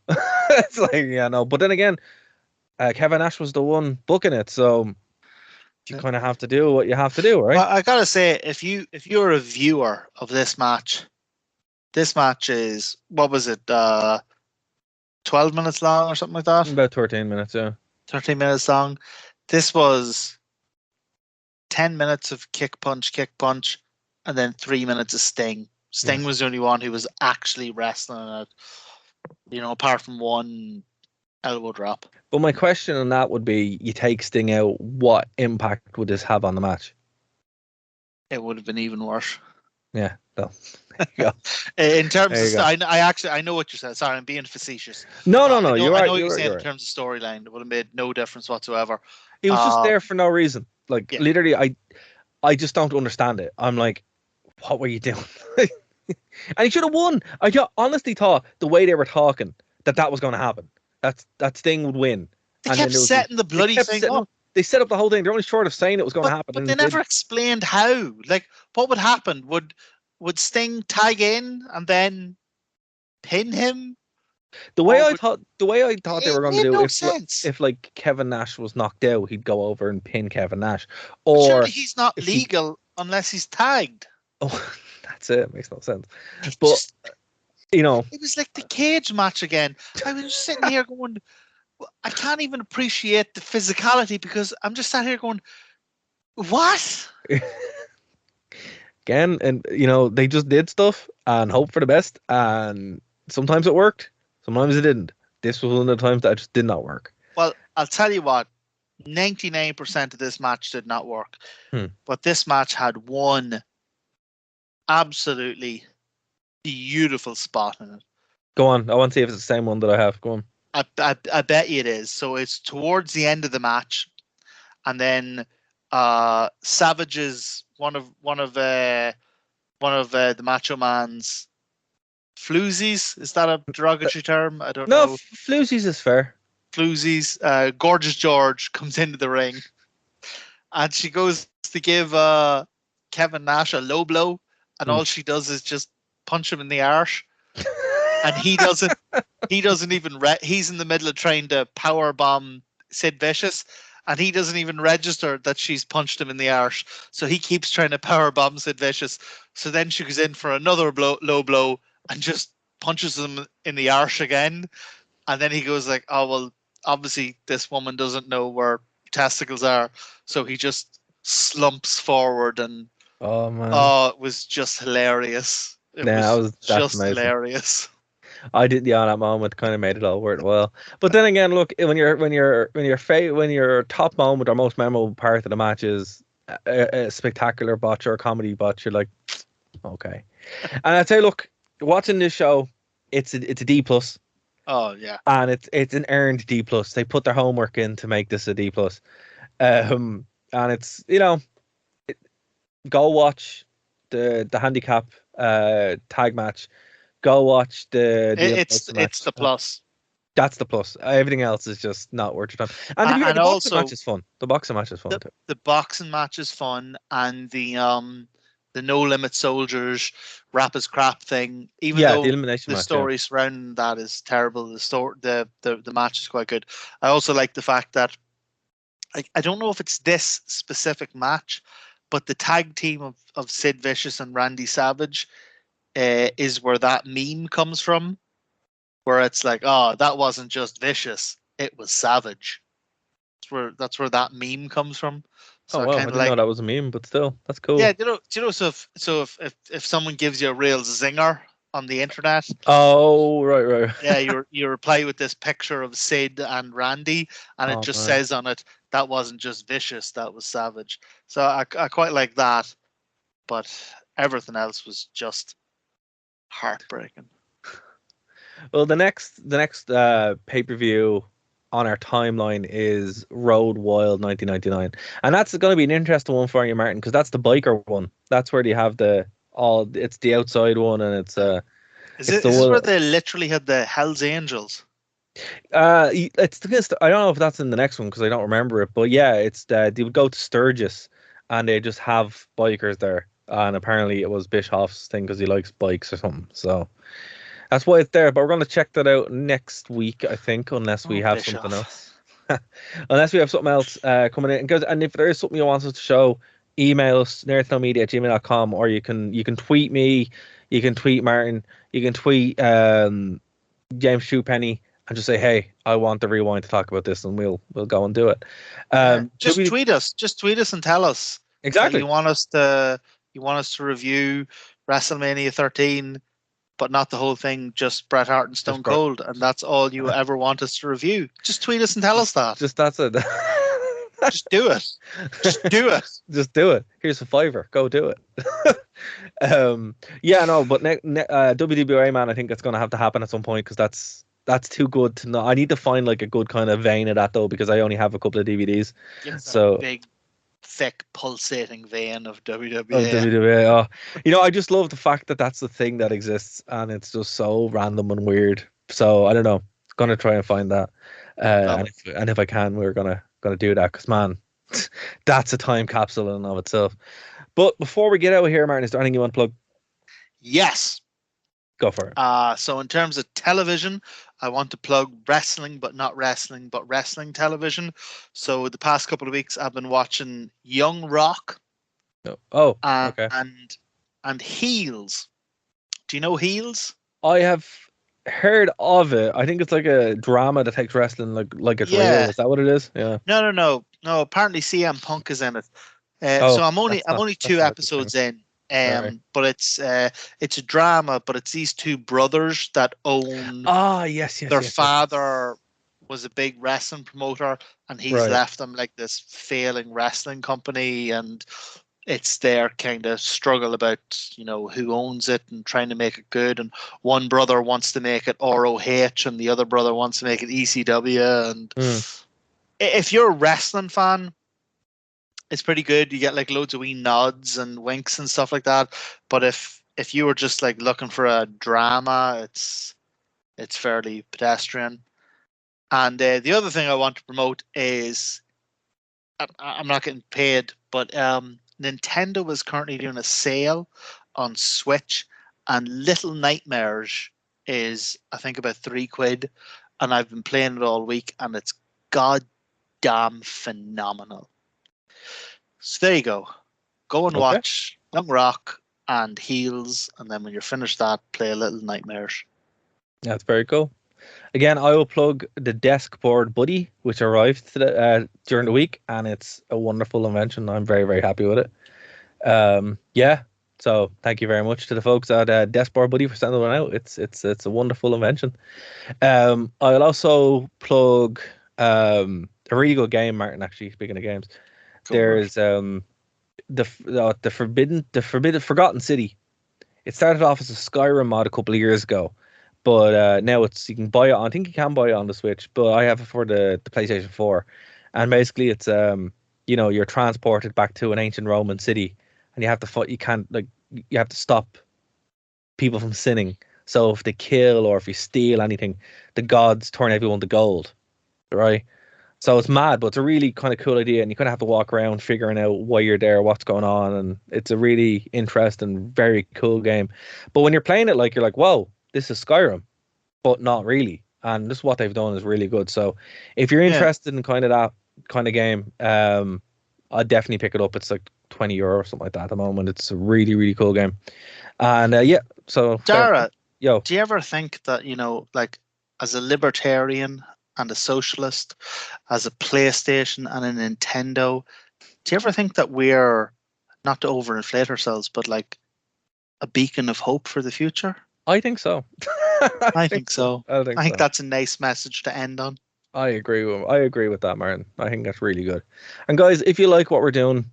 It's like, yeah, no. But then again, Kevin Nash was the one booking it, so you kind of have to do what you have to do, right? Well, I gotta say, if you're a viewer of this match is, what was it, 12 minutes long or something like that? About 13 minutes, yeah. 13 minutes long. This was 10 minutes of kick punch, and then 3 minutes of Sting. Sting was the only one who was actually wrestling it, apart from one elbow drop. But my question on that would be, you take Sting out, what impact would this have on the match? It would have been even worse. Yeah, no. There you go. In terms There of, you go. I know what you're saying. Sorry, I'm being facetious. No, I know you're right. what you're saying right. in terms of storyline. It would have made no difference whatsoever. He was just there for no reason. Like, Yeah. literally, I just don't understand it. I'm like, what were you doing? And he should have won. I honestly thought the way they were talking that was going to happen. That Sting would win. They And kept then setting the bloody thing up. They set up the whole thing. They're only short of saying it was going to happen. But and they it never didn't. explained how. Like, what would happen? Would Sting tag in and then pin him? The way I thought they were going to do, no if sense. if like Kevin Nash was knocked out, he'd go over and pin Kevin Nash. Or Surely he's not if legal unless he's tagged. Oh, that's it. It makes no sense. It But just- you know, It was like the cage match again. I was just sitting here going, I can't even appreciate the physicality because I'm just sat here going, what? again, and they just did stuff and hope for the best, and sometimes it worked, sometimes it didn't. This was one of the times that it just did not work. Well, I'll tell you what, 99% of this match did not work. But this match had one absolutely beautiful spot in it. Go on, I want to see if it's the same one that I have. Go on. I bet you it is. So it's towards the end of the match, and then Savage's one of the Macho Man's floozies. Is that a derogatory term? I don't know. No, floozies is fair. Floozies. Gorgeous George comes into the ring, and she goes to give Kevin Nash a low blow, and all she does is just punch him in the arse. And he doesn't even he's in the middle of trying to power bomb Sid Vicious, and he doesn't even register that she's punched him in the arse. So he keeps trying to power bomb Sid Vicious. So then she goes in for another low blow and just punches him in the arse again. And then he goes like, oh well, obviously this woman doesn't know where testicles are, so he just slumps forward, and Oh man. it was just hilarious. That's just amazing. hilarious. I did, yeah, that moment kind of made it all worthwhile. But then again, look, when your top moment or most memorable part of the match is a spectacular botch or a comedy botch, you're like, okay. And I'd say, look, watching this show, it's a D plus. Oh yeah, And it's an earned D plus. They put their homework in to make this a D plus. And and it's go watch the handicap tag match. Go watch the It's match. the plus. That's the plus. Everything else is just not worth your time. And to be fair, And the boxing also match is fun. The boxing match is fun too. the boxing match is fun, and the No Limit Soldiers rap is crap thing. Even Yeah, though the elimination the match. story surrounding that is terrible, the match is quite good. I also like the fact that I don't know if it's this specific match, but the tag team of Sid Vicious and Randy Savage is where that meme comes from, where it's like, oh, that wasn't just Vicious, it was Savage. That's where that meme comes from. So Oh wow, I kind of didn't know like, that was a meme, but still, that's cool. yeah, so if someone gives you a real zinger on the internet, Oh right. yeah, you reply with this picture of Sid and Randy, and it Oh, just man. says on it, that wasn't just Vicious, that was Savage. So I quite like that, but everything else was just heartbreaking. Well, the next pay-per-view on our timeline is Road Wild 1999, and that's going to be an interesting one for you, Martin, because that's the biker one. That's where they have it's the outside one, and it's Is it's this where they literally had the Hell's Angels? I don't know if that's in the next one because I don't remember it, but yeah, it's they would go to Sturgis and they just have bikers there, and apparently it was Bischoff's thing because he likes bikes or something. So that's why it's there. But we're going to check that out next week, I think, unless we have Bischoff. something else. Unless we have something else coming in, and if there is something you want us to show, email us nerdthelmedia@gmail.com, or you can tweet me, you can tweet Martin, you can tweet James Shoepenny, and just say, hey, I want the rewind to talk about this, and we'll go and do it. Just tweet us and tell us exactly. You want us to review WrestleMania 13, but not the whole thing, just Bret Hart and Stone Cold, and that's all you ever want us to review. Just tweet us and tell us that. Just that's it. Just do it. Just do it. Just do it. Here's a $5. Go do it. Yeah, no, but WWA, man, I think it's going to have to happen at some point because that's too good to know. I need to find like a good kind of vein of that though, because I only have a couple of DVDs. So big, thick, pulsating vein of WWA. WWA. Oh. I just love the fact that that's the thing that exists, and it's just so random and weird. So I don't know. Gonna try and find that, and if I can, we're gonna do that because man, that's a time capsule in and of itself. But before we get out of here, Martin, is there anything you want to plug? Yes. Go for it. So in terms of television, I want to plug wrestling, but not wrestling, but wrestling television. So the past couple of weeks, I've been watching Young Rock. Okay. And Heels. Do you know Heels? I have heard of it. I think it's like a drama that takes wrestling like it's real. Is that what it is? Yeah. No. Apparently CM Punk is in it. So I'm only 2 episodes in. Right. But it's a drama, but it's these two brothers that own. Yes. Their father was a big wrestling promoter, and he's left them like this failing wrestling company, and it's their kind of struggle about who owns it and trying to make it good. And one brother wants to make it ROH, and the other brother wants to make it ECW. And if you're a wrestling fan, it's pretty good. You get like loads of wee nods and winks and stuff like that. But if you were just like looking for a drama, it's fairly pedestrian. And the other thing I want to promote is, I'm not getting paid, but Nintendo is currently doing a sale on Switch, and Little Nightmares is I think about £3, and I've been playing it all week, and it's goddamn phenomenal. So there you go. Go and watch Young Rock and Heels, and then when you're finished that, play a Little Nightmares. That's very cool. Again, I will plug the Desk Board Buddy, which arrived during the week, and it's a wonderful invention. I'm very, very happy with it. So thank you very much to the folks at Desk Board Buddy for sending one out. It's a wonderful invention. I'll also plug a really good game, Martin. Actually, speaking of games. There's the Forgotten City. It started off as a Skyrim mod a couple of years ago, but now you can buy it. I think you can buy it on the Switch, but I have it for the PlayStation 4. And basically, it's you're transported back to an ancient Roman city, and you have to fight. You have to stop people from sinning. So if they kill or if you steal anything, the gods turn everyone to gold, right? So it's mad, but it's a really kind of cool idea, and you kind of have to walk around figuring out why you're there, what's going on, and it's a really interesting, very cool game. But when you're playing it, like you're like, whoa, this is Skyrim, but not really. And just what they've done is really good. So if you're interested in kind of that kind of game, I'd definitely pick it up. It's like €20 or something like that at the moment. It's a really, really cool game. And so Dara, yo, do you ever think that, like as a libertarian and a socialist, as a PlayStation and a Nintendo, do you ever think that we're, not to overinflate ourselves, but like a beacon of hope for the future? I think so. I think so. I think that's a nice message to end on. I agree with that, Martin. I think that's really good. And guys, if you like what we're doing,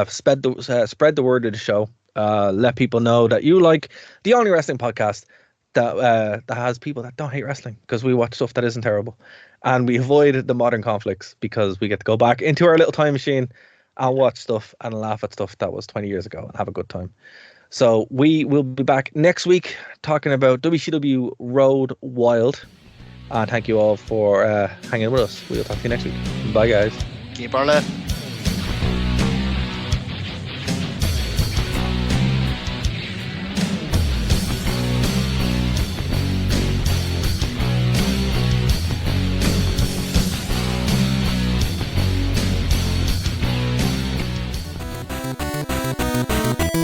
spread the word of the show. Let people know that you like the only wrestling podcast that has people that don't hate wrestling, because we watch stuff that isn't terrible, and we avoid the modern conflicts because we get to go back into our little time machine and watch stuff and laugh at stuff that was 20 years ago and have a good time. So we will be back next week talking about WCW Road Wild. And thank you all for hanging with us. We'll talk to you next week. Bye, guys. Keep our left.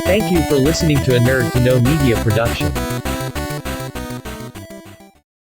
Thank you for listening to a Nerd to Know Media production.